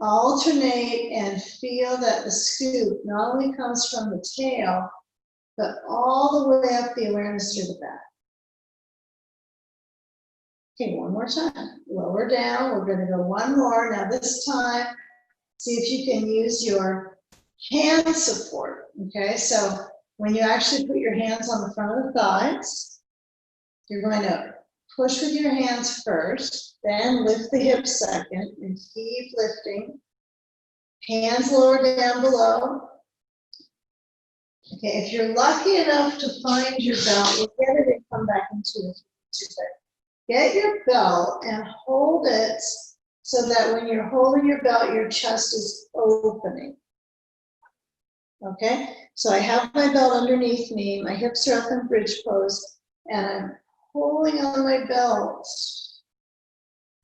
Alternate and feel that the scoop not only comes from the tail, but all the way up the awareness to the back. Okay, one more time. Lower down, we're gonna go one more. Now this time, see if you can use your hand support, okay? So when you actually put your hands on the front of the thighs, you're going to push with your hands first, then lift the hips second, and keep lifting. Hands lower down below. Okay, if you're lucky enough to find your belt, you'll get it and come back into it. Get your belt and hold it so that when you're holding your belt, your chest is opening. Okay, so I have my belt underneath me, my hips are up in bridge pose, and I'm holding on my belt,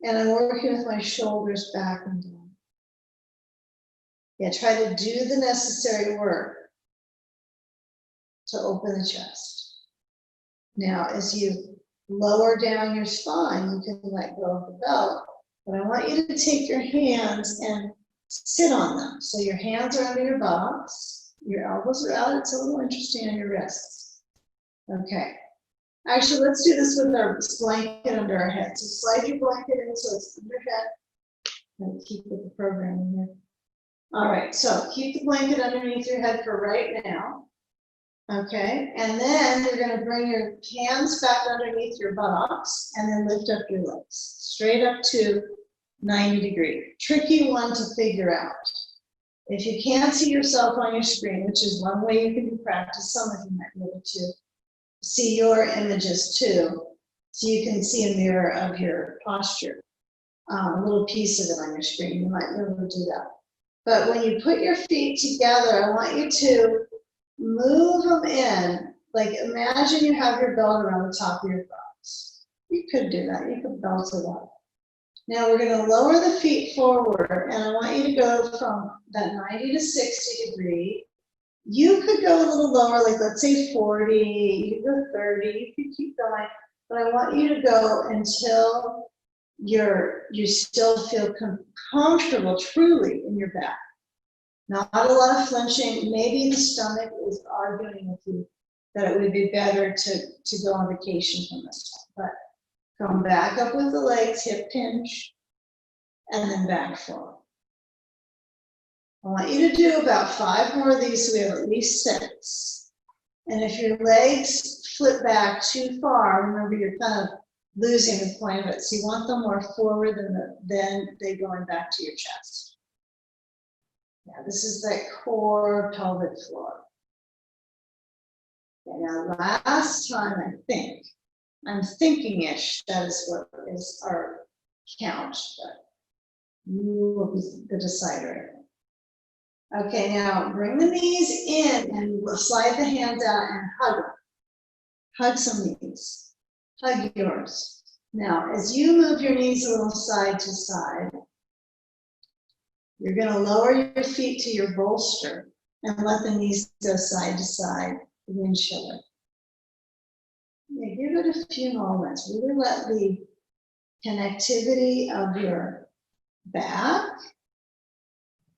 and I'm working with my shoulders back and down. Yeah, try to do the necessary work to open the chest. Now, as you lower down your spine, you can let go of the belt, but I want you to take your hands and sit on them. So your hands are under your buttocks, your elbows are out. It's a little interesting on your wrists. Okay. Actually, let's do this with our blanket under our head. So slide your blanket in so it's under your head. And keep with the programming here. All right, so keep the blanket underneath your head for right now. Okay, and then you're going to bring your hands back underneath your buttocks and then lift up your legs straight up to 90 degrees. Tricky one to figure out. If you can't see yourself on your screen, which is one way you can do practice, some of you might be able to see your images too, so you can see a mirror of your posture. A little piece of it on your screen, you might be able to do that. But when you put your feet together, I want you to move them in. Like imagine you have your belt around the top of your thighs. You could do that, you could belt it up. Now we're going to lower the feet forward, and I want you to go from that 90 to 60 degree. You could go a little lower, like let's say 40, you could go 30, you could keep going, but I want you to go until you still feel comfortable truly in your back. Not a lot of flinching. Maybe the stomach is arguing with you that it would be better to go on vacation from this time. But come back up with the legs, hip hinge, and then back forward. I want you to do about 5 more of these so we have at least 6. And if your legs flip back too far, remember you're kind of losing the point of it. So you want them more forward than they going back to your chest. Yeah, this is that core pelvic floor. Okay, now last time I'm thinking-ish, that is what is our count, but you will be the decider. Okay, now bring the knees in and we'll slide the hands out and hug them. Hug some knees. Hug yours. Now, as you move your knees a little side to side, you're going to lower your feet to your bolster and let the knees go side to side, windshield. Yeah, give it a few moments. Really let the connectivity of your back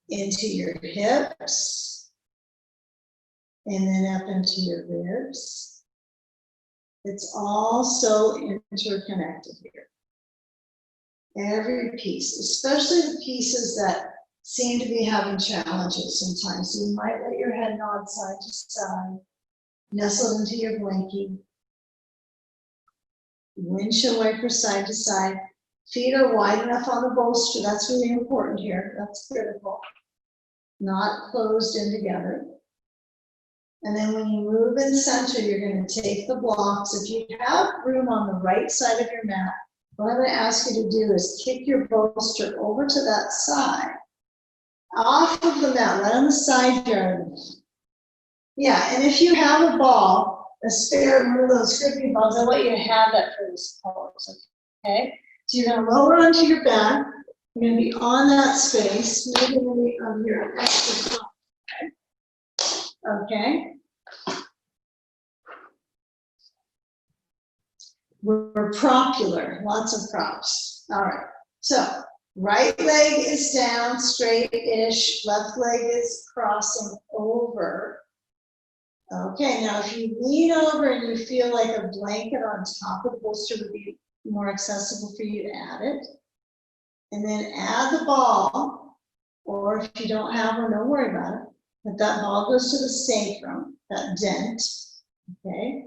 into your hips and then up into your ribs. It's all so interconnected here. Every piece, especially the pieces that seem to be having challenges sometimes. So you might let your head nod side to side, nestle into your blankie. Windshield wiper side to side. Feet are wide enough on the bolster. That's really important here. That's critical. Not closed in together. And then when you move in center, you're going to take the blocks. If you have room on the right side of your mat, what I'm going to ask you to do is kick your bolster over to that side off of the mat, right on the side yard. Yeah, and if you have a ball, a spare, one of those grippy balls, I want you to have that for this pose, okay? So you're gonna lower onto your back, you're gonna be on that space, maybe on your extra top, okay? We're propular, lots of props. All right, so right leg is down, straight-ish, left leg is crossing over. Okay, now if you lean over and you feel like a blanket on top of the bolster would be more accessible for you to add it. And then add the ball, or if you don't have one, don't worry about it. But that ball goes to the sacrum, that dent, okay?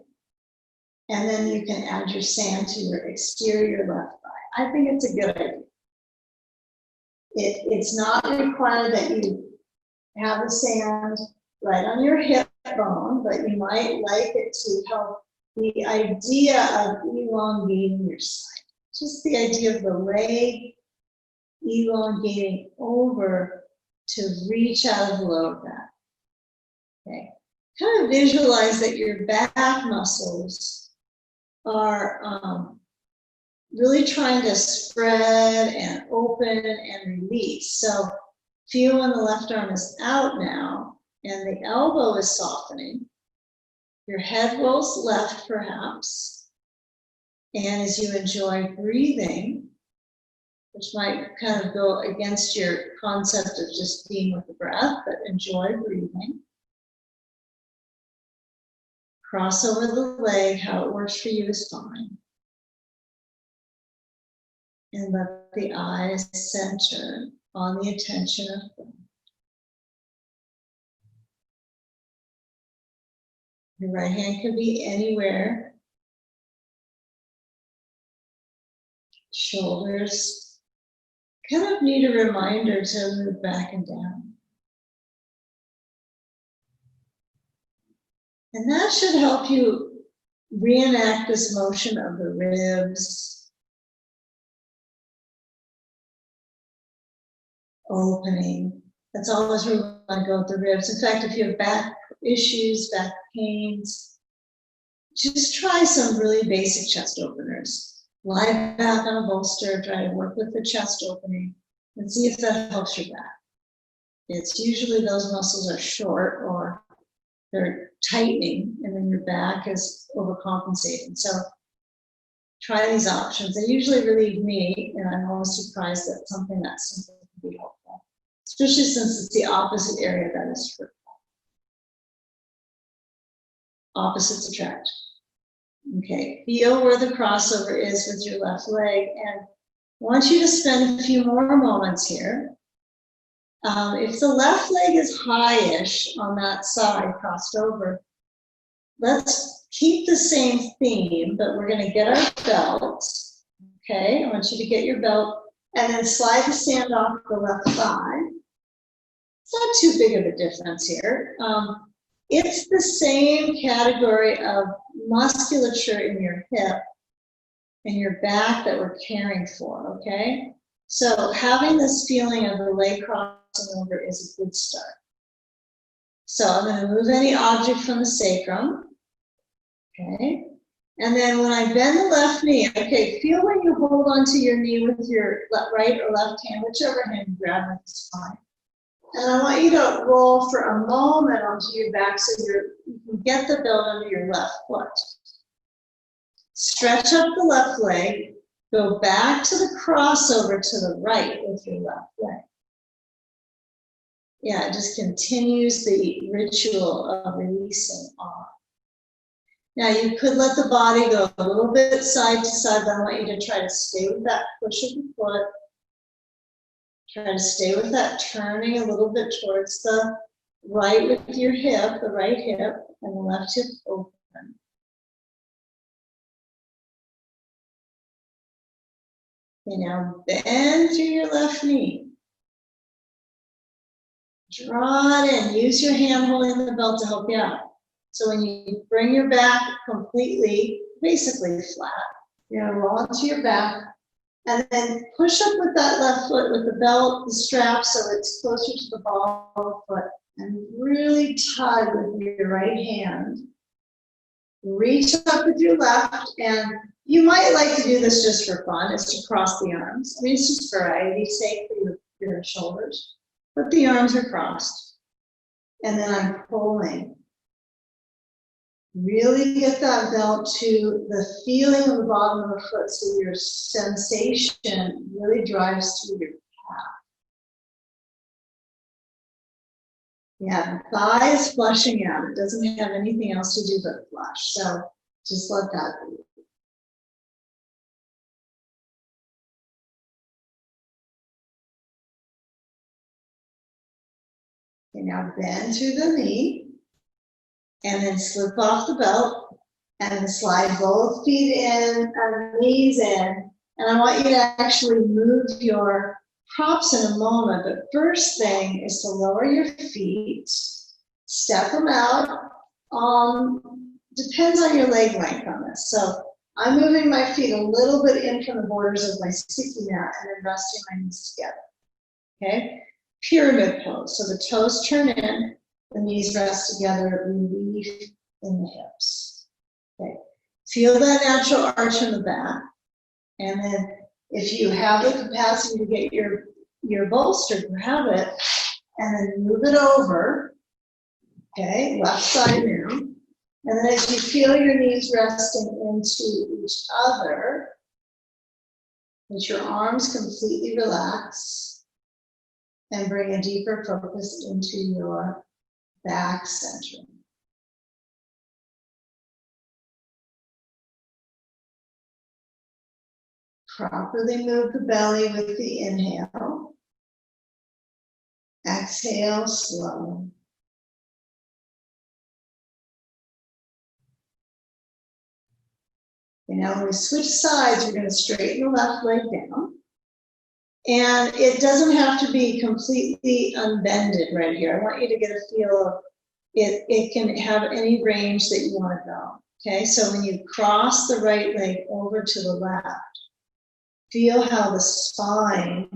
And then you can add your sand to your exterior left thigh. I think it's a good idea. It's not required that you have the sand right on your hip bone, but you might like it to help the idea of elongating your side. Just the idea of the leg elongating over to reach out of the lower back. Okay. Kind of visualize that your back muscles are really trying to spread and open and release. So feel when the left arm is out now and the elbow is softening. Your head rolls left perhaps. And as you enjoy breathing, which might kind of go against your concept of just being with the breath, but enjoy breathing. Cross over the leg, how it works for you is fine. And let the eyes center on the attention of breath. Your right hand can be anywhere. Shoulders kind of need a reminder to move back and down. And that should help you reenact this motion of the ribs opening. That's always where we want to go with the ribs. In fact, if you have back issues, back pains, just try some really basic chest openers. Lie back on a bolster, try to work with the chest opening and see if that helps your back. It's usually those muscles are short or they're tightening and then your back is overcompensating. So try these options. They usually relieve me and I'm always surprised that something that simple can be helpful, especially since it's the opposite area that is hurtful. Opposites attract. Okay, feel where the crossover is with your left leg, and I want you to spend a few more moments here. If the left leg is high-ish on that side, crossed over, let's keep the same theme, but we're going to get our belt. Okay, I want you to get your belt, and then slide the sand off the left thigh. It's not too big of a difference here. It's the same category of musculature in your hip and your back that we're caring for, okay? So having this feeling of the leg crossing over is a good start. So I'm going to move any object from the sacrum, okay? And then when I bend the left knee, okay, feel when you hold onto your knee with your right or left hand, whichever hand you grab with is fine. And I want you to roll for a moment onto your back so you can get the belt under your left foot. Stretch up the left leg, go back to the crossover to the right with your left leg. Yeah, it just continues the ritual of releasing off. Now you could let the body go a little bit side to side, but I want you to try to stay with that push of the foot. Try to stay with that turning a little bit towards the right with your hip, the right hip, and the left hip open. Okay, now bend through your left knee. Draw it in. Use your hand holding the belt to help you out. So when you bring your back completely, basically flat, you're going to roll onto your back. And then push up with that left foot with the belt, the strap, so it's closer to the ball of the foot. And really tug with your right hand. Reach up with your left, and you might like to do this just for fun, is to cross the arms. I mean, it's just variety's sake for your shoulders. But the arms are crossed. And then I'm pulling. Really get that belt to the feeling of the bottom of the foot, so your sensation really drives through your calf. Yeah, the thigh is flushing out. It doesn't have anything else to do but flush. So just let that be. Okay, now bend through the knee. And then slip off the belt and then slide both feet in and knees in. And I want you to actually move your props in a moment. But first thing is to lower your feet, step them out. Depends on your leg length on this. So I'm moving my feet a little bit in from the borders of my sticky mat and then resting my knees together. Okay? Pyramid pose. So the toes turn in. The knees rest together, relief in the hips. Okay. Feel that natural arch in the back. And then if you have the capacity to get your bolster, grab it and then move it over. Okay, left side now. And then as you feel your knees resting into each other, let your arms completely relax and bring a deeper focus into your back center. Properly move the belly with the inhale. Exhale slow. Okay, now when we switch sides, we're going to straighten the left leg down. And it doesn't have to be completely unbended right here. I want you to get a feel of it. It can have any range that you want to go. Okay, so when you cross the right leg over to the left, feel how the spine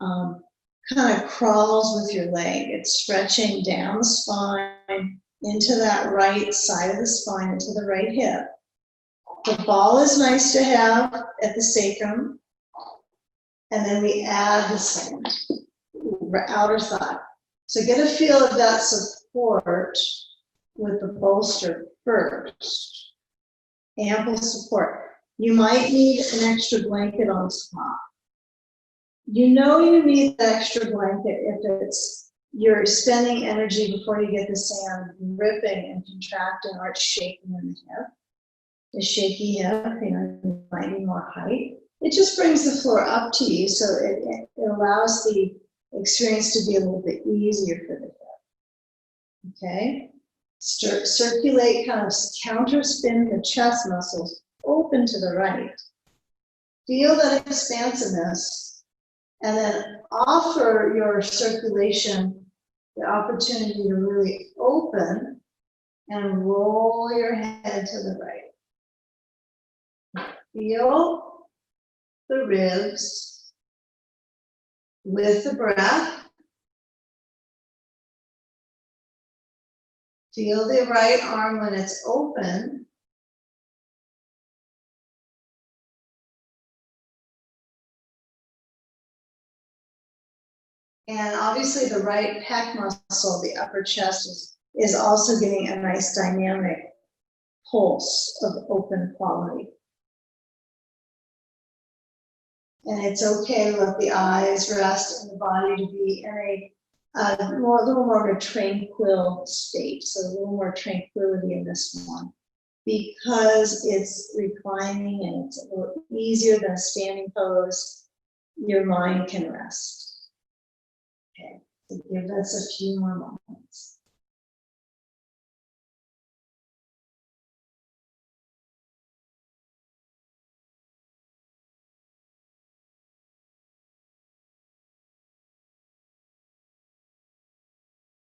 kind of crawls with your leg. It's stretching down the spine into that right side of the spine, into the right hip. The ball is nice to have at the sacrum. And then we add the sand, outer thigh. So get a feel of that support with the bolster first. Ample support. You might need an extra blanket on top. You know you need the extra blanket if you're spending energy before you get the sand ripping and contracting or it's shaking in the hip. The shaky hip, you might need more height. It just brings the floor up to you, so it allows the experience to be a little bit easier for the hip. Okay? Circulate, kind of counter spin the chest muscles open to the right. Feel that expansiveness, and then offer your circulation the opportunity to really open and roll your head to the right. Feel the ribs with the breath. Feel the right arm when it's open. And obviously the right pec muscle, the upper chest, is also getting a nice dynamic pulse of open quality. And it's okay to let the eyes rest and the body to be in a little more of a tranquil state. So a little more tranquility in this one. Because it's reclining and it's a little easier than a standing pose, your mind can rest. Okay, so give us a few more moments.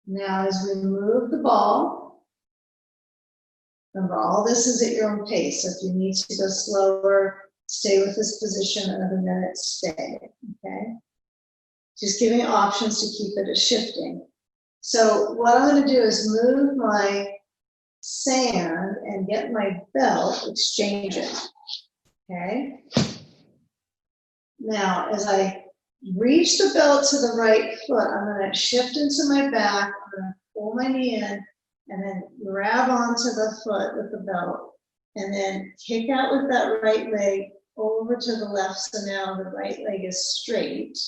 Now, as we move the ball, remember all this is at your own pace. So if you need to go slower, stay with this position another minute, stay, okay? Just giving options to keep it shifting. So what I'm going to do is move my sand and get my belt, exchange it, okay? Now, as I reach the belt to the right foot, I'm going to shift into my back, I'm going to pull my knee in, and then grab onto the foot with the belt, and then kick out with that right leg over to the left, so now the right leg is straight.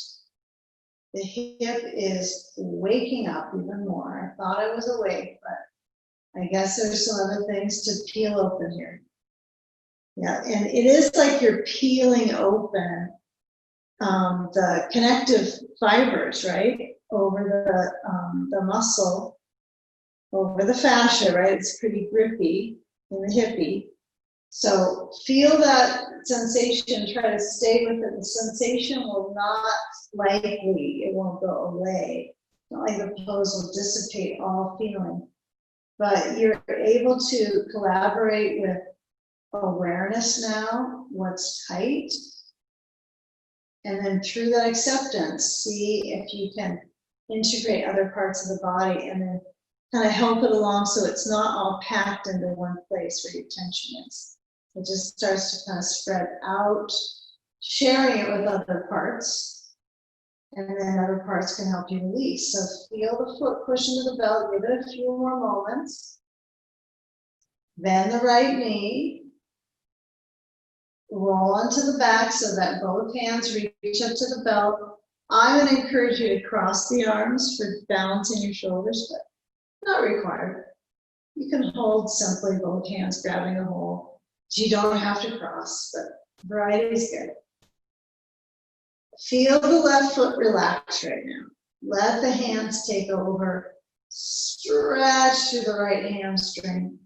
The hip is waking up even more. I thought I was awake, but I guess there's some other things to peel open here. Yeah, and it is like you're peeling open the connective fibers, right, over the muscle, over the fascia, right? It's pretty grippy in the hippie. So feel that sensation, try to stay with it. The sensation will not likely, it won't go away. It's not like the pose will dissipate all feeling. But you're able to collaborate with awareness now, what's tight. And then through that acceptance, see if you can integrate other parts of the body and then kind of help it along so it's not all packed into one place where your tension is. It just starts to kind of spread out, sharing it with other parts, and then other parts can help you release. So feel the foot push into the belt, give it a few more moments. Bend the right knee. Roll onto the back so that both hands reach up to the belt. I'm going to encourage you to cross the arms for balancing your shoulders, but not required. You can hold simply both hands grabbing a hole. You don't have to cross, but variety is good. Feel the left foot relax right now. Let the hands take over. Stretch through the right hamstring.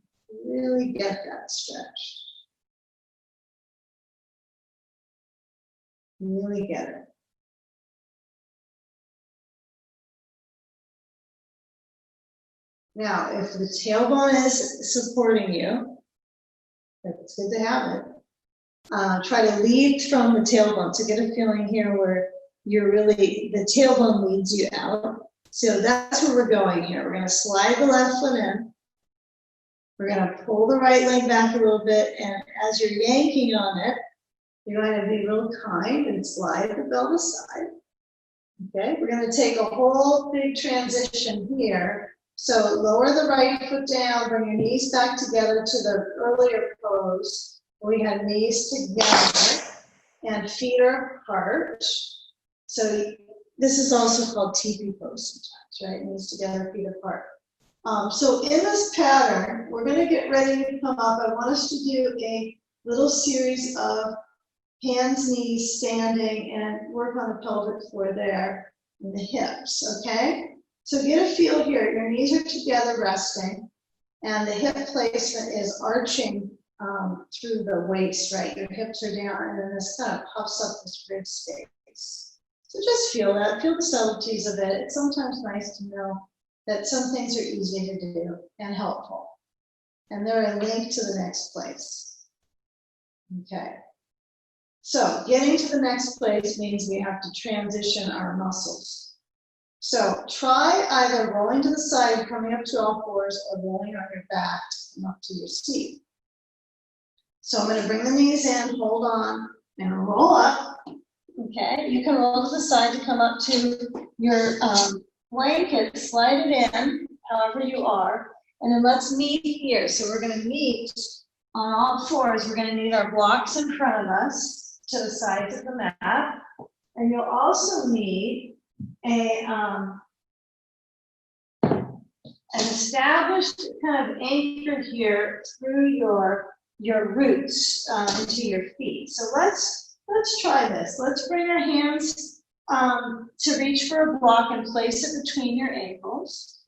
Really get that stretch. Really get it. Now, if the tailbone is supporting you, it's good to have it. Try to lead from the tailbone. So get a feeling here where you're really, the tailbone leads you out. So that's where we're going here. We're going to slide the left foot in. We're going to pull the right leg back a little bit. And as you're yanking on it, you're going to be real kind and slide the belt aside. Okay, we're going to take a whole big transition here. So lower the right foot down, bring your knees back together to the earlier pose. We had knees together and feet are apart. So this is also called teepee pose sometimes, right? Knees together, feet apart. So in this pattern, we're going to get ready to come up. I want us to do a little series of hands, knees, standing, and work on the pelvic floor there and the hips, okay? So get a feel here. Your knees are together resting, and the hip placement is arching through the waist, right? Your hips are down, and then this kind of puffs up this rib space. So just feel that. Feel the subtleties of it. It's sometimes nice to know that some things are easy to do and helpful. And they're a link to the next place. Okay. So getting to the next place means we have to transition our muscles. So try either rolling to the side, coming up to all fours, or rolling on your back to come up to your seat. So I'm going to bring the knees in, hold on, and roll up. Okay, you can roll to the side to come up to your blanket, slide it in, however you are, and then let's meet here. So we're going to meet on all fours. We're going to need our blocks in front of us to the sides of the mat, and you'll also need an established kind of anchor here through your roots into your feet. So let's try this. Let's bring our hands to reach for a block and place it between your ankles.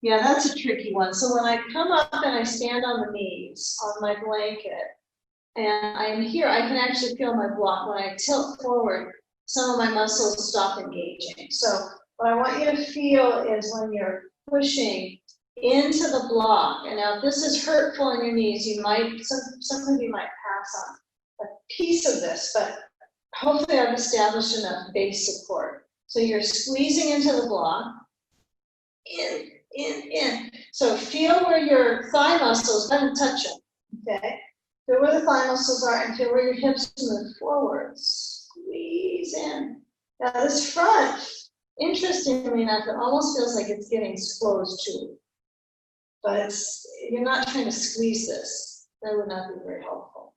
Yeah, that's a tricky one. So when I come up and I stand on the knees on my blanket, and I'm here, I can actually feel my block. When I tilt forward, some of my muscles stop engaging. So what I want you to feel is when you're pushing into the block, and now if this is hurtful in your knees, you might, some of you might pass on. piece of this, but hopefully I've established enough base support. So you're squeezing into the block, in. So feel where your thigh muscles, don't touch them, okay? Feel where the thigh muscles are and feel where your hips move forward. Squeeze in. Now this front, interestingly enough, it almost feels like it's getting closed too. But you're not trying to squeeze this. That would not be very helpful.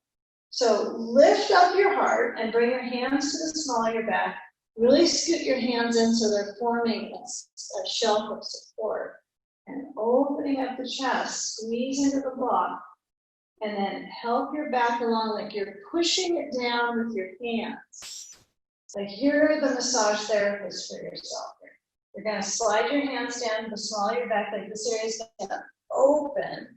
So lift up your heart and bring your hands to the small of your back. Really scoot your hands in so they're forming a shelf of support. And opening up the chest, squeeze into the block. And then help your back along like you're pushing it down with your hands. Like you're the massage therapist for yourself. You're going to slide your hands down to the small of your back, like this area is going to open.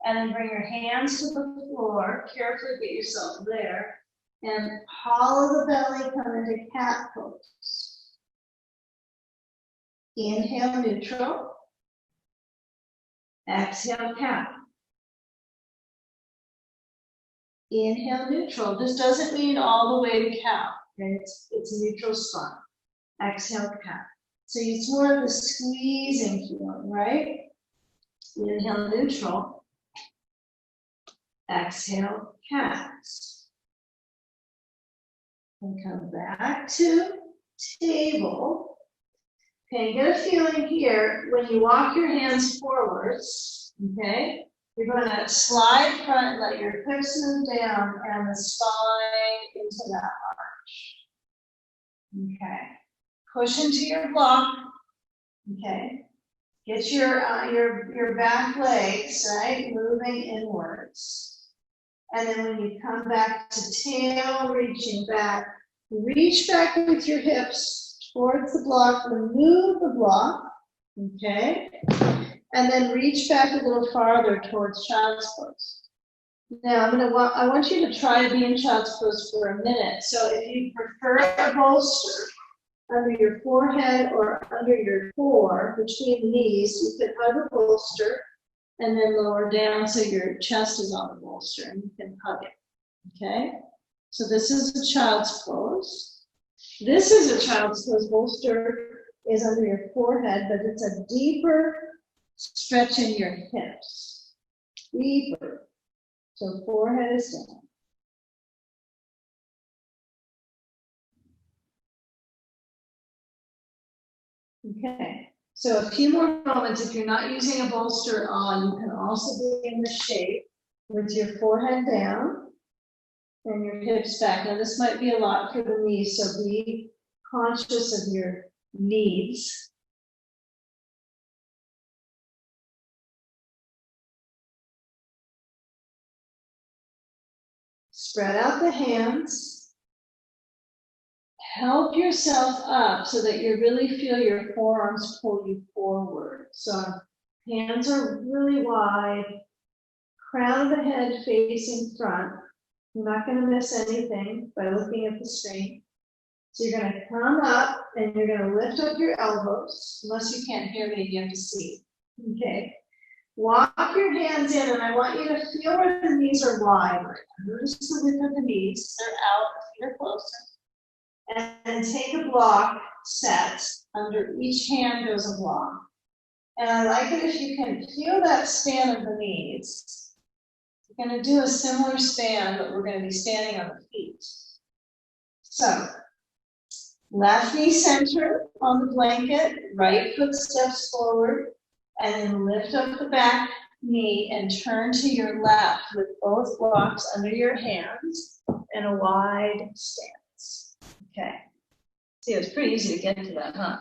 And then bring your hands to the floor. Carefully get yourself there. And hollow the belly, come into cat pose. Inhale, neutral. Exhale, cat. Inhale, neutral. This doesn't mean all the way to cow. Okay? It's neutral spine. Exhale, cat. So it's more of the squeezing feeling, right? Inhale, neutral. Exhale, cat. And come back to table. Okay, get a feeling here when you walk your hands forwards, okay? You're going to slide front, let your hips move down and the spine into that arch. Okay. Push into your block. Okay. Get your back legs, right, moving inwards. And then when you come back to tail, reaching back, reach back with your hips towards the block, remove the block, okay? And then reach back a little farther towards child's pose. Now I want you to try to be in child's pose for a minute. So if you prefer a bolster under your forehead or under your core, between the knees, you could hug a bolster and then lower down so your chest is on the bolster and you can hug it, okay? So this is a child's pose. This is a child's pose. Bolster is under your forehead, but it's a deeper stretch in your hips. Deeper. So forehead is down. Okay. So a few more moments. If you're not using a bolster on, you can also be in the shape with your forehead down and your hips back. Now this might be a lot for the knees, so be conscious of your knees. Spread out the hands. Help yourself up so that you really feel your forearms pull you forward. So hands are really wide, crown of the head facing front. You're not going to miss anything by looking at the screen. So you're going to come up and you're going to lift up your elbows. Unless you can't hear me, you have to see. Okay. Walk your hands in, and I want you to feel where the knees are wide. Notice the width of the knees. They're out, the feet are closer. And take a block set. Under each hand goes a block. And I like it if you can feel that span of the knees. We're going to do a similar span, but we're going to be standing on the feet. So, left knee center on the blanket, right foot steps forward, and then lift up the back knee and turn to your left with both blocks under your hands and a wide stance. Okay. See, it's pretty easy to get to that, huh?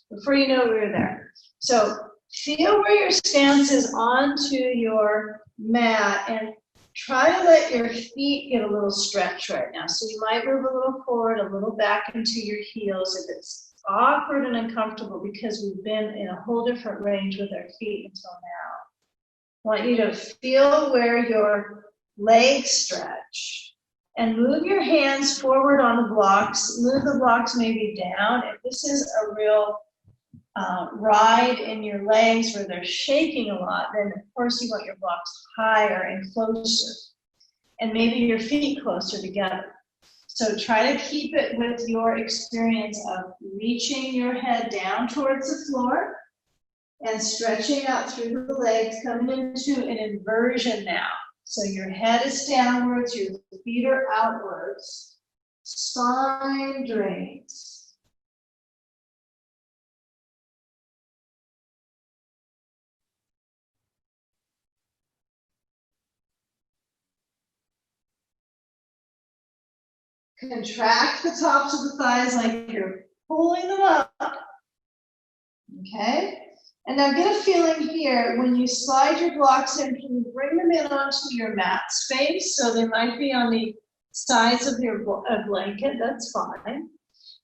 Before you know, we were there. So feel where your stance is onto your mat and try to let your feet get a little stretch right now. So you might move a little forward, a little back into your heels if it's awkward and uncomfortable because we've been in a whole different range with our feet until now. I want you to feel where your legs stretch. And move your hands forward on the blocks. Move the blocks maybe down. If this is a real ride in your legs where they're shaking a lot, then of course you want your blocks higher and closer. and maybe your feet closer together. So try to keep it with your experience of reaching your head down towards the floor and stretching out through the legs, coming into an inversion now. So your head is downwards, your feet are outwards. Spine drains. Contract the tops of the thighs like you're pulling them up. Okay? And now get a feeling here, when you slide your blocks in, can you bring them in onto your mat space? So they might be on the sides of your blanket, that's fine.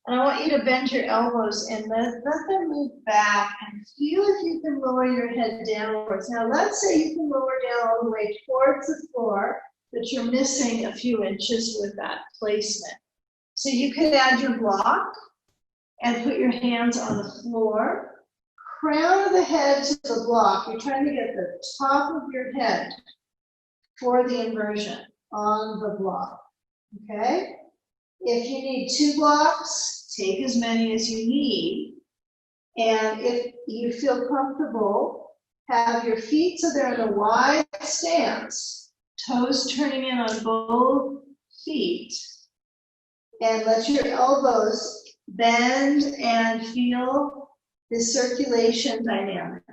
And I want you to bend your elbows and let them move back and feel if you can lower your head downwards. Now let's say you can lower down all the way towards the floor, but you're missing a few inches with that placement. So you could add your block and put your hands on the floor. Crown of the head to the block. You're trying to get the top of your head for the inversion on the block. Okay? If you need 2 blocks, take as many as you need. And if you feel comfortable, have your feet so they're in a wide stance, toes turning in on both feet, and let your elbows bend and feel the circulation dynamic.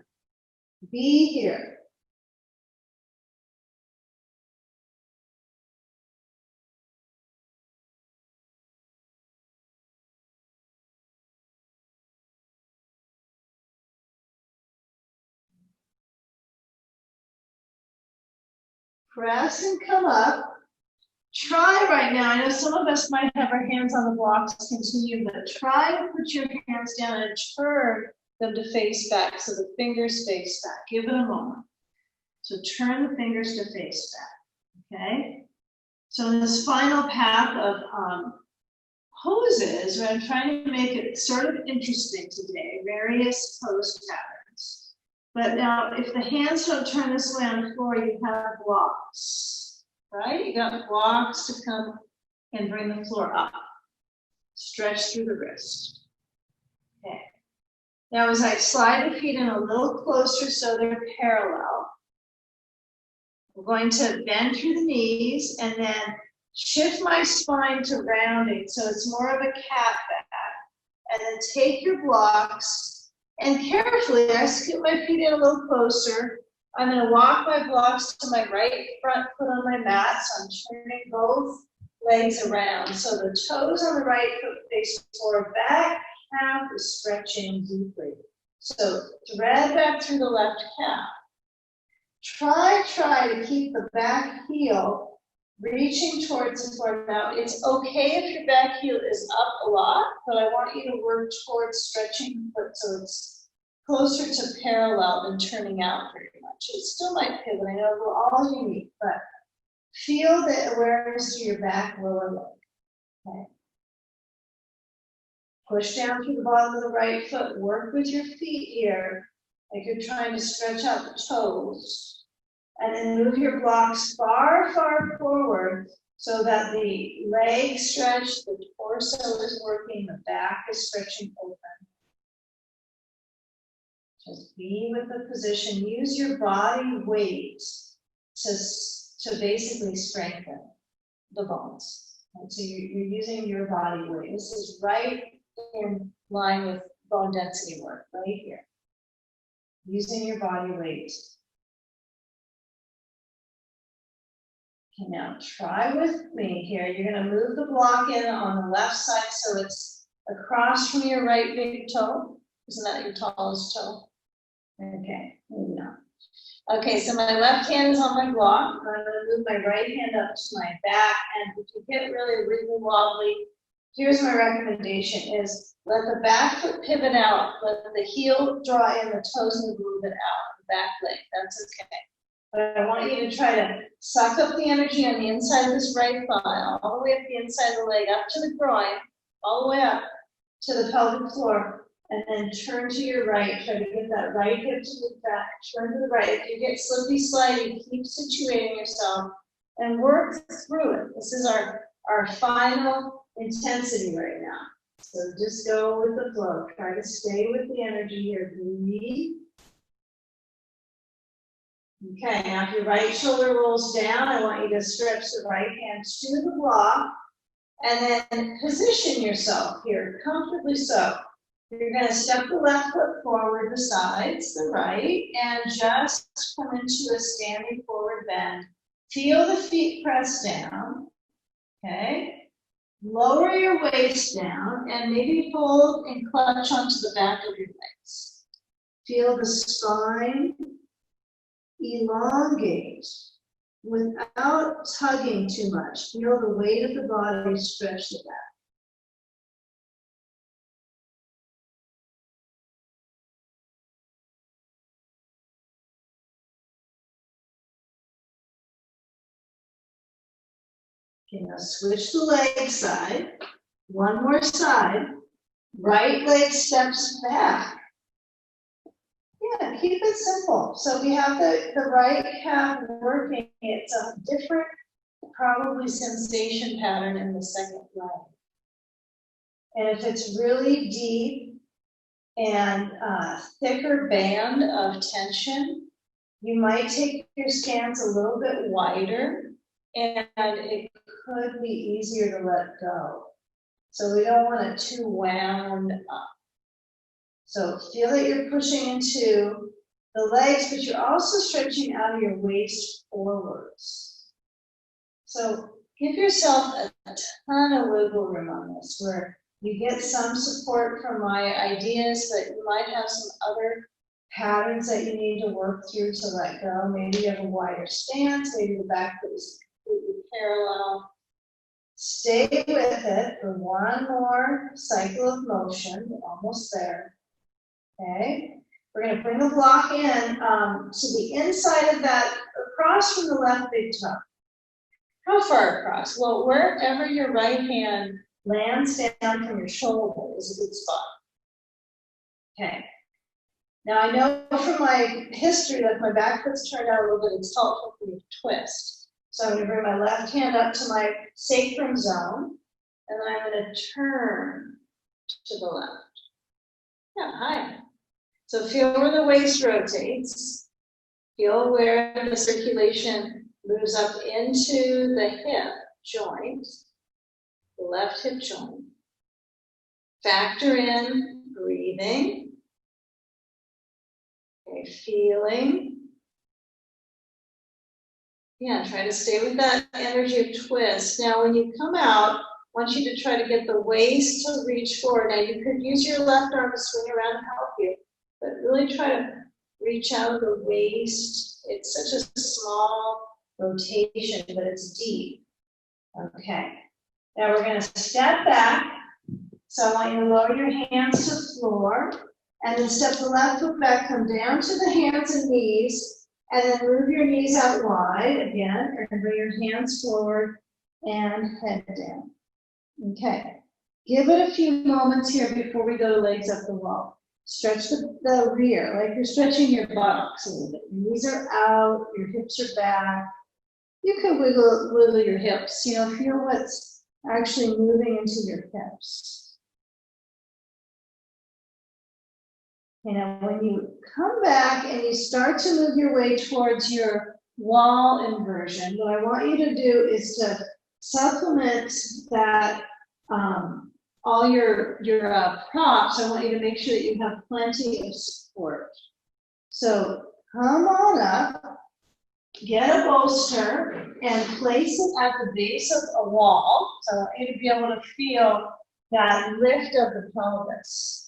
Be here. Press and come up. Try right now, I know some of us might have our hands on the blocks, continue, but try to put your hands down and turn them to face back, so the fingers face back. Give it a moment. So turn the fingers to face back, okay? So in this final path of poses, I'm trying to make it sort of interesting today, various pose patterns. But now, if the hands don't turn this way on the floor, you have blocks, right? You got blocks to come and bring the floor up. Stretch through the wrist. Okay. Now, as I slide the feet in a little closer so they're parallel, I'm going to bend through the knees and then shift my spine to rounding, so it's more of a cat back. And then take your blocks and carefully, I scoot my feet in a little closer. I'm going to walk my blocks to my right front foot on my mat, so I'm turning both legs around. So the toes on the right foot face forward, back calf is stretching deeply. So thread back through the left calf. Try to keep the back heel reaching towards the floor. Now, it's okay if your back heel is up a lot, but I want you to work towards stretching the foot so it's closer to parallel than turning out very much. It still might pivot, I know we're all unique, but feel the awareness to your back lower leg. Okay. Push down through the bottom of the right foot. Work with your feet here, like you're trying to stretch out the toes. And then move your blocks far, far forward so that the legs stretch, the torso is working, the back is stretching open. Just be with the position. Use your body weight to basically strengthen the bones. And so you're using your body weight. This is right in line with bone density work, right here. Using your body weight. Okay, now try with me here. You're going to move the block in on the left side so it's across from your right big toe. Isn't that your tallest toe? Okay, maybe not. Okay, so my left hand is on my block. I'm going to move my right hand up to my back, and if you get really wobbly, here's my recommendation is let the back foot pivot out, let the heel draw in, the toes move a little bit out, the back leg, that's okay. But I want you to try to suck up the energy on the inside of this right thigh, all the way up the inside of the leg, up to the groin, all the way up to the pelvic floor. And then turn to your right, try to get that right hip to move back, turn to the right. If you get slippy slidey, keep situating yourself and work through it. This is our final intensity right now. So just go with the flow. Try to stay with the energy here. Breathe. Okay, now if your right shoulder rolls down, I want you to stretch the right hand to the block and then position yourself here, comfortably so. You're going to step the left foot forward besides the right and just come into a standing forward bend. Feel the feet press down, okay? Lower your waist down and maybe fold and clutch onto the back of your legs. Feel the spine elongate without tugging too much. Feel the weight of the body stretch the back. Okay, now switch the leg side. One more side. Right leg steps back. Yeah, keep it simple. So we have the right calf working. It's a different, probably sensation pattern in the second leg. And if it's really deep and thicker band of tension, you might take your stance a little bit wider, and it could be easier to let go. So we don't want it too wound up. So feel that you're pushing into the legs, but you're also stretching out of your waist forwards. So give yourself a ton of wiggle room on this, where you get some support from my ideas, but you might have some other patterns that you need to work through to let go. Maybe you have a wider stance, maybe the back foot is completely parallel. Stay with it for one more cycle of motion. We're almost there. Okay, we're going to bring the block in to the inside of that, across from the left big toe. How far across? Well, wherever your right hand lands down from your shoulder is a good spot. Okay. Now I know from my history that my back foot's turned out a little bit. It's helpful for me to twist. So I'm going to bring my left hand up to my sacrum zone, and then I'm going to turn to the left. Yeah, hi. So feel where the waist rotates. Feel where the circulation moves up into the hip joint, the left hip joint. Factor in breathing. Okay, feeling. Yeah, try to stay with that energy of twist. Now, when you come out, I want you to try to get the waist to reach forward. Now, you could use your left arm to swing around and help you, but really try to reach out the waist. It's such a small rotation, but it's deep. Okay. Now, we're going to step back. So I want you to lower your hands to the floor, and then step the left foot back, come down to the hands and knees, and then move your knees out wide again, and bring your hands forward and head down. Okay. Give it a few moments here before we go to legs up the wall. Stretch the rear, like you're stretching your buttocks a little bit. Your knees are out, your hips are back. You can wiggle your hips, feel what's actually moving into your hips. When you come back and you start to move your way towards your wall inversion, what I want you to do is to supplement that, all your props. I want you to make sure that you have plenty of support. So come on up, get a bolster, and place it at the base of a wall. So I want you to be able to feel that lift of the pelvis.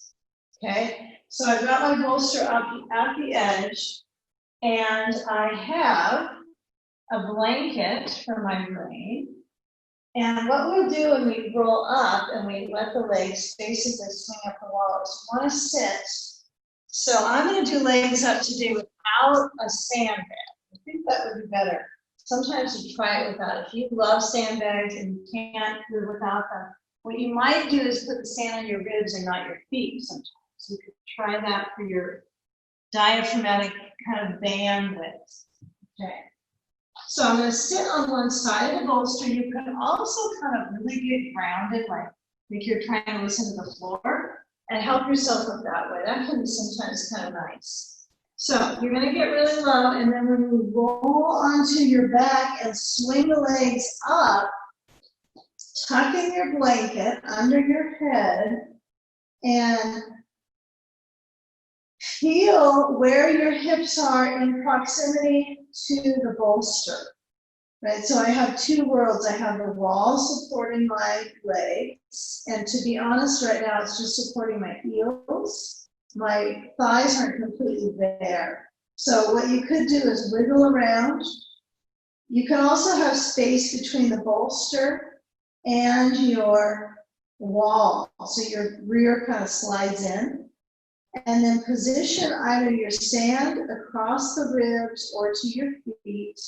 Okay, so I've got my bolster up at the edge, and I have a blanket for my brain. And what we'll do when we roll up and we let the legs basically swing up the wall is we want to sit. So I'm going to do legs up today without a sandbag. I think that would be better. Sometimes you try it without. If you love sandbags and you can't do it without them, what you might do is put the sand on your ribs and not your feet sometimes. So you could try that for your diaphragmatic kind of bandwidth. Okay. So I'm going to sit on one side of the bolster. You can also kind of really get grounded, like you're trying to listen to the floor, and help yourself up that way. That can be sometimes kind of nice. So you're going to get really low, and then when you roll onto your back and swing the legs up, tuck in your blanket under your head, and feel where your hips are in proximity to the bolster, right? So I have two worlds. I have the wall supporting my legs, and to be honest, right now it's just supporting my heels. My thighs aren't completely there. So what you could do is wiggle around. You can also have space between the bolster and your wall, so your rear kind of slides in. And then position either your sand across the ribs or to your feet.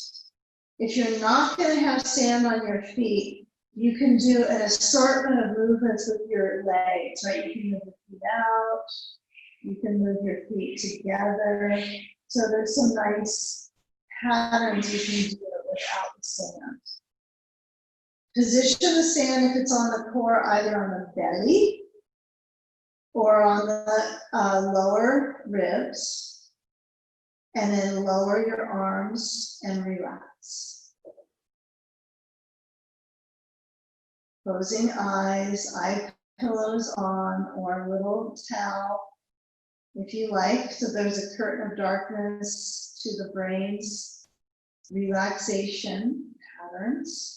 If you're not going to have sand on your feet, you can do an assortment of movements with your legs, right? You can move your feet out, you can move your feet together. So there's some nice patterns you can do it without the sand. Position the sand if it's on the core, either on the belly or on the lower ribs, and then lower your arms and relax. Closing eyes, eye pillows on, or a little towel if you like, so there's a curtain of darkness to the brain's relaxation patterns.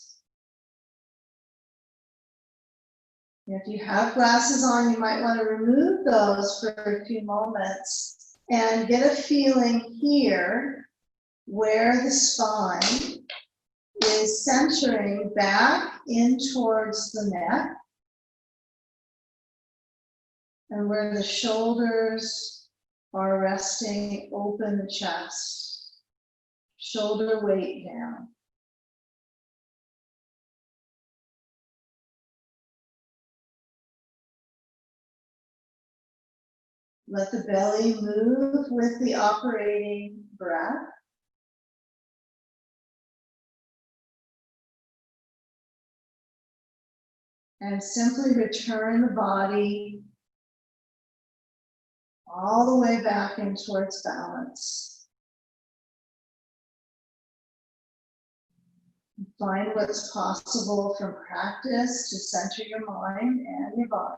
If you have glasses on, you might want to remove those for a few moments and get a feeling here where the spine is centering back in towards the neck and where the shoulders are resting. Open the chest, shoulder weight down. Let the belly move with the operating breath. And simply return the body all the way back in towards balance. Find what's possible from practice to center your mind and your body.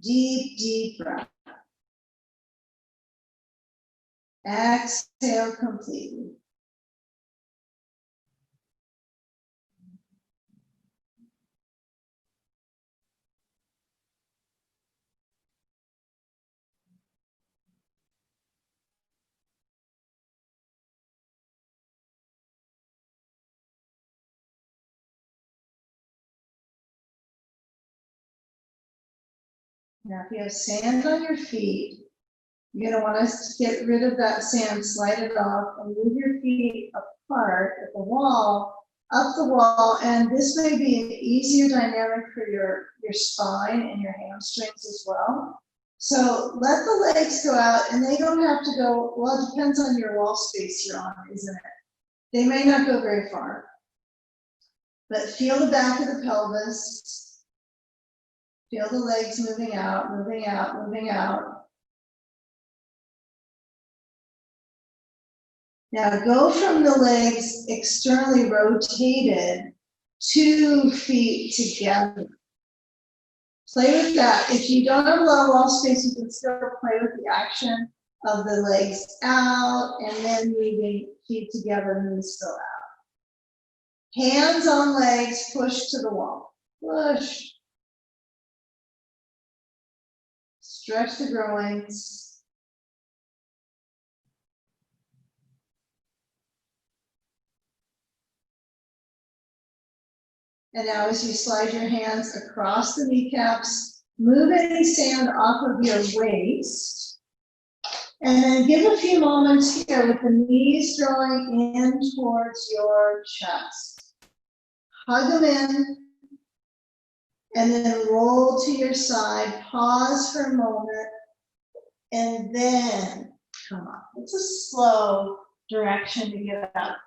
Deep, deep breath. Exhale completely. Now, if you have sand on your feet, you're going to want to get rid of that sand, slide it off, and move your feet apart at the wall, up the wall, and this may be an easier dynamic for your spine and your hamstrings as well. So let the legs go out, and they don't have to go, well, it depends on your wall space you're on, isn't it? They may not go very far. But feel the back of the pelvis. Feel the legs moving out, moving out, moving out. Now go from the legs externally rotated, 2 feet together. Play with that. If you don't have a lot of wall space, you can still play with the action of the legs out and then moving feet together, and still out. Hands on legs, push to the wall. Push. Stretch the groins. And now as you slide your hands across the kneecaps, move any sand off of your waist. And then give a few moments here with the knees drawing in towards your chest. Hug them in. And then roll to your side. Pause for a moment. and then come up. It's a slow direction to get up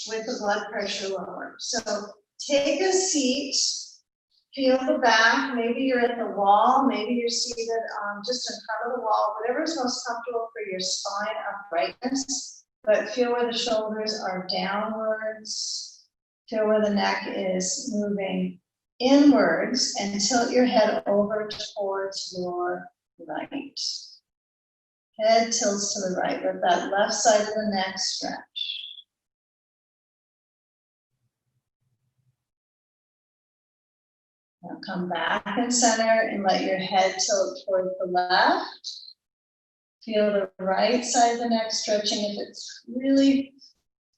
with the blood pressure lower. So take a seat, feel the back. Maybe you're at the wall, maybe you're seated just in front of the wall, whatever is most comfortable for your spine uprightness, but feel where the shoulders are downwards, feel where the neck is moving inwards, and tilt your head over towards your right. Head tilts to the right, let that left side of the neck stretch. Now come back and center and let your head tilt toward the left. Feel the right side of the neck stretching. If it's really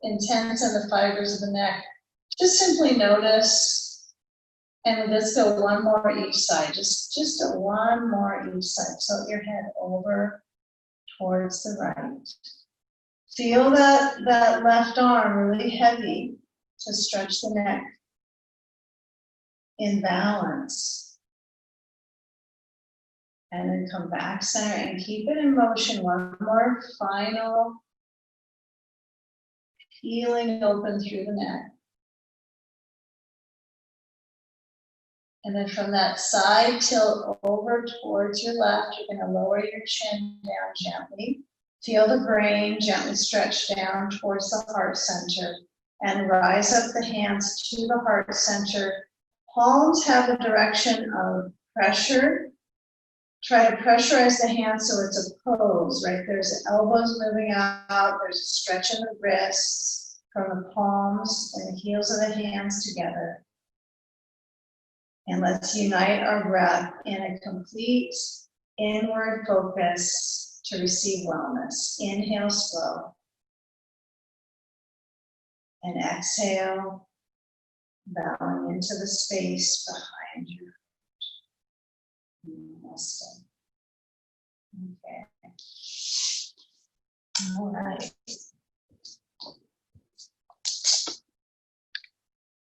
intense in the fibers of the neck, just simply notice. And let's go one more each side. Just one more each side. Tilt your head over towards the right. Feel that left arm really heavy to stretch the neck in balance. And then come back center and keep it in motion. One more final feeling open through the neck. And then from that side tilt over towards your left, you're going to lower your chin down gently. Feel the brain gently stretch down towards the heart center and rise up the hands to the heart center. Palms have a direction of pressure. Try to pressurize the hands so it's a pose, right? There's elbows moving out, there's a stretch in the wrists from the palms and the heels of the hands together. And let's unite our breath in a complete inward focus to receive wellness. Inhale slow. And exhale, bowing into the space behind you. Namaste. Okay. All right.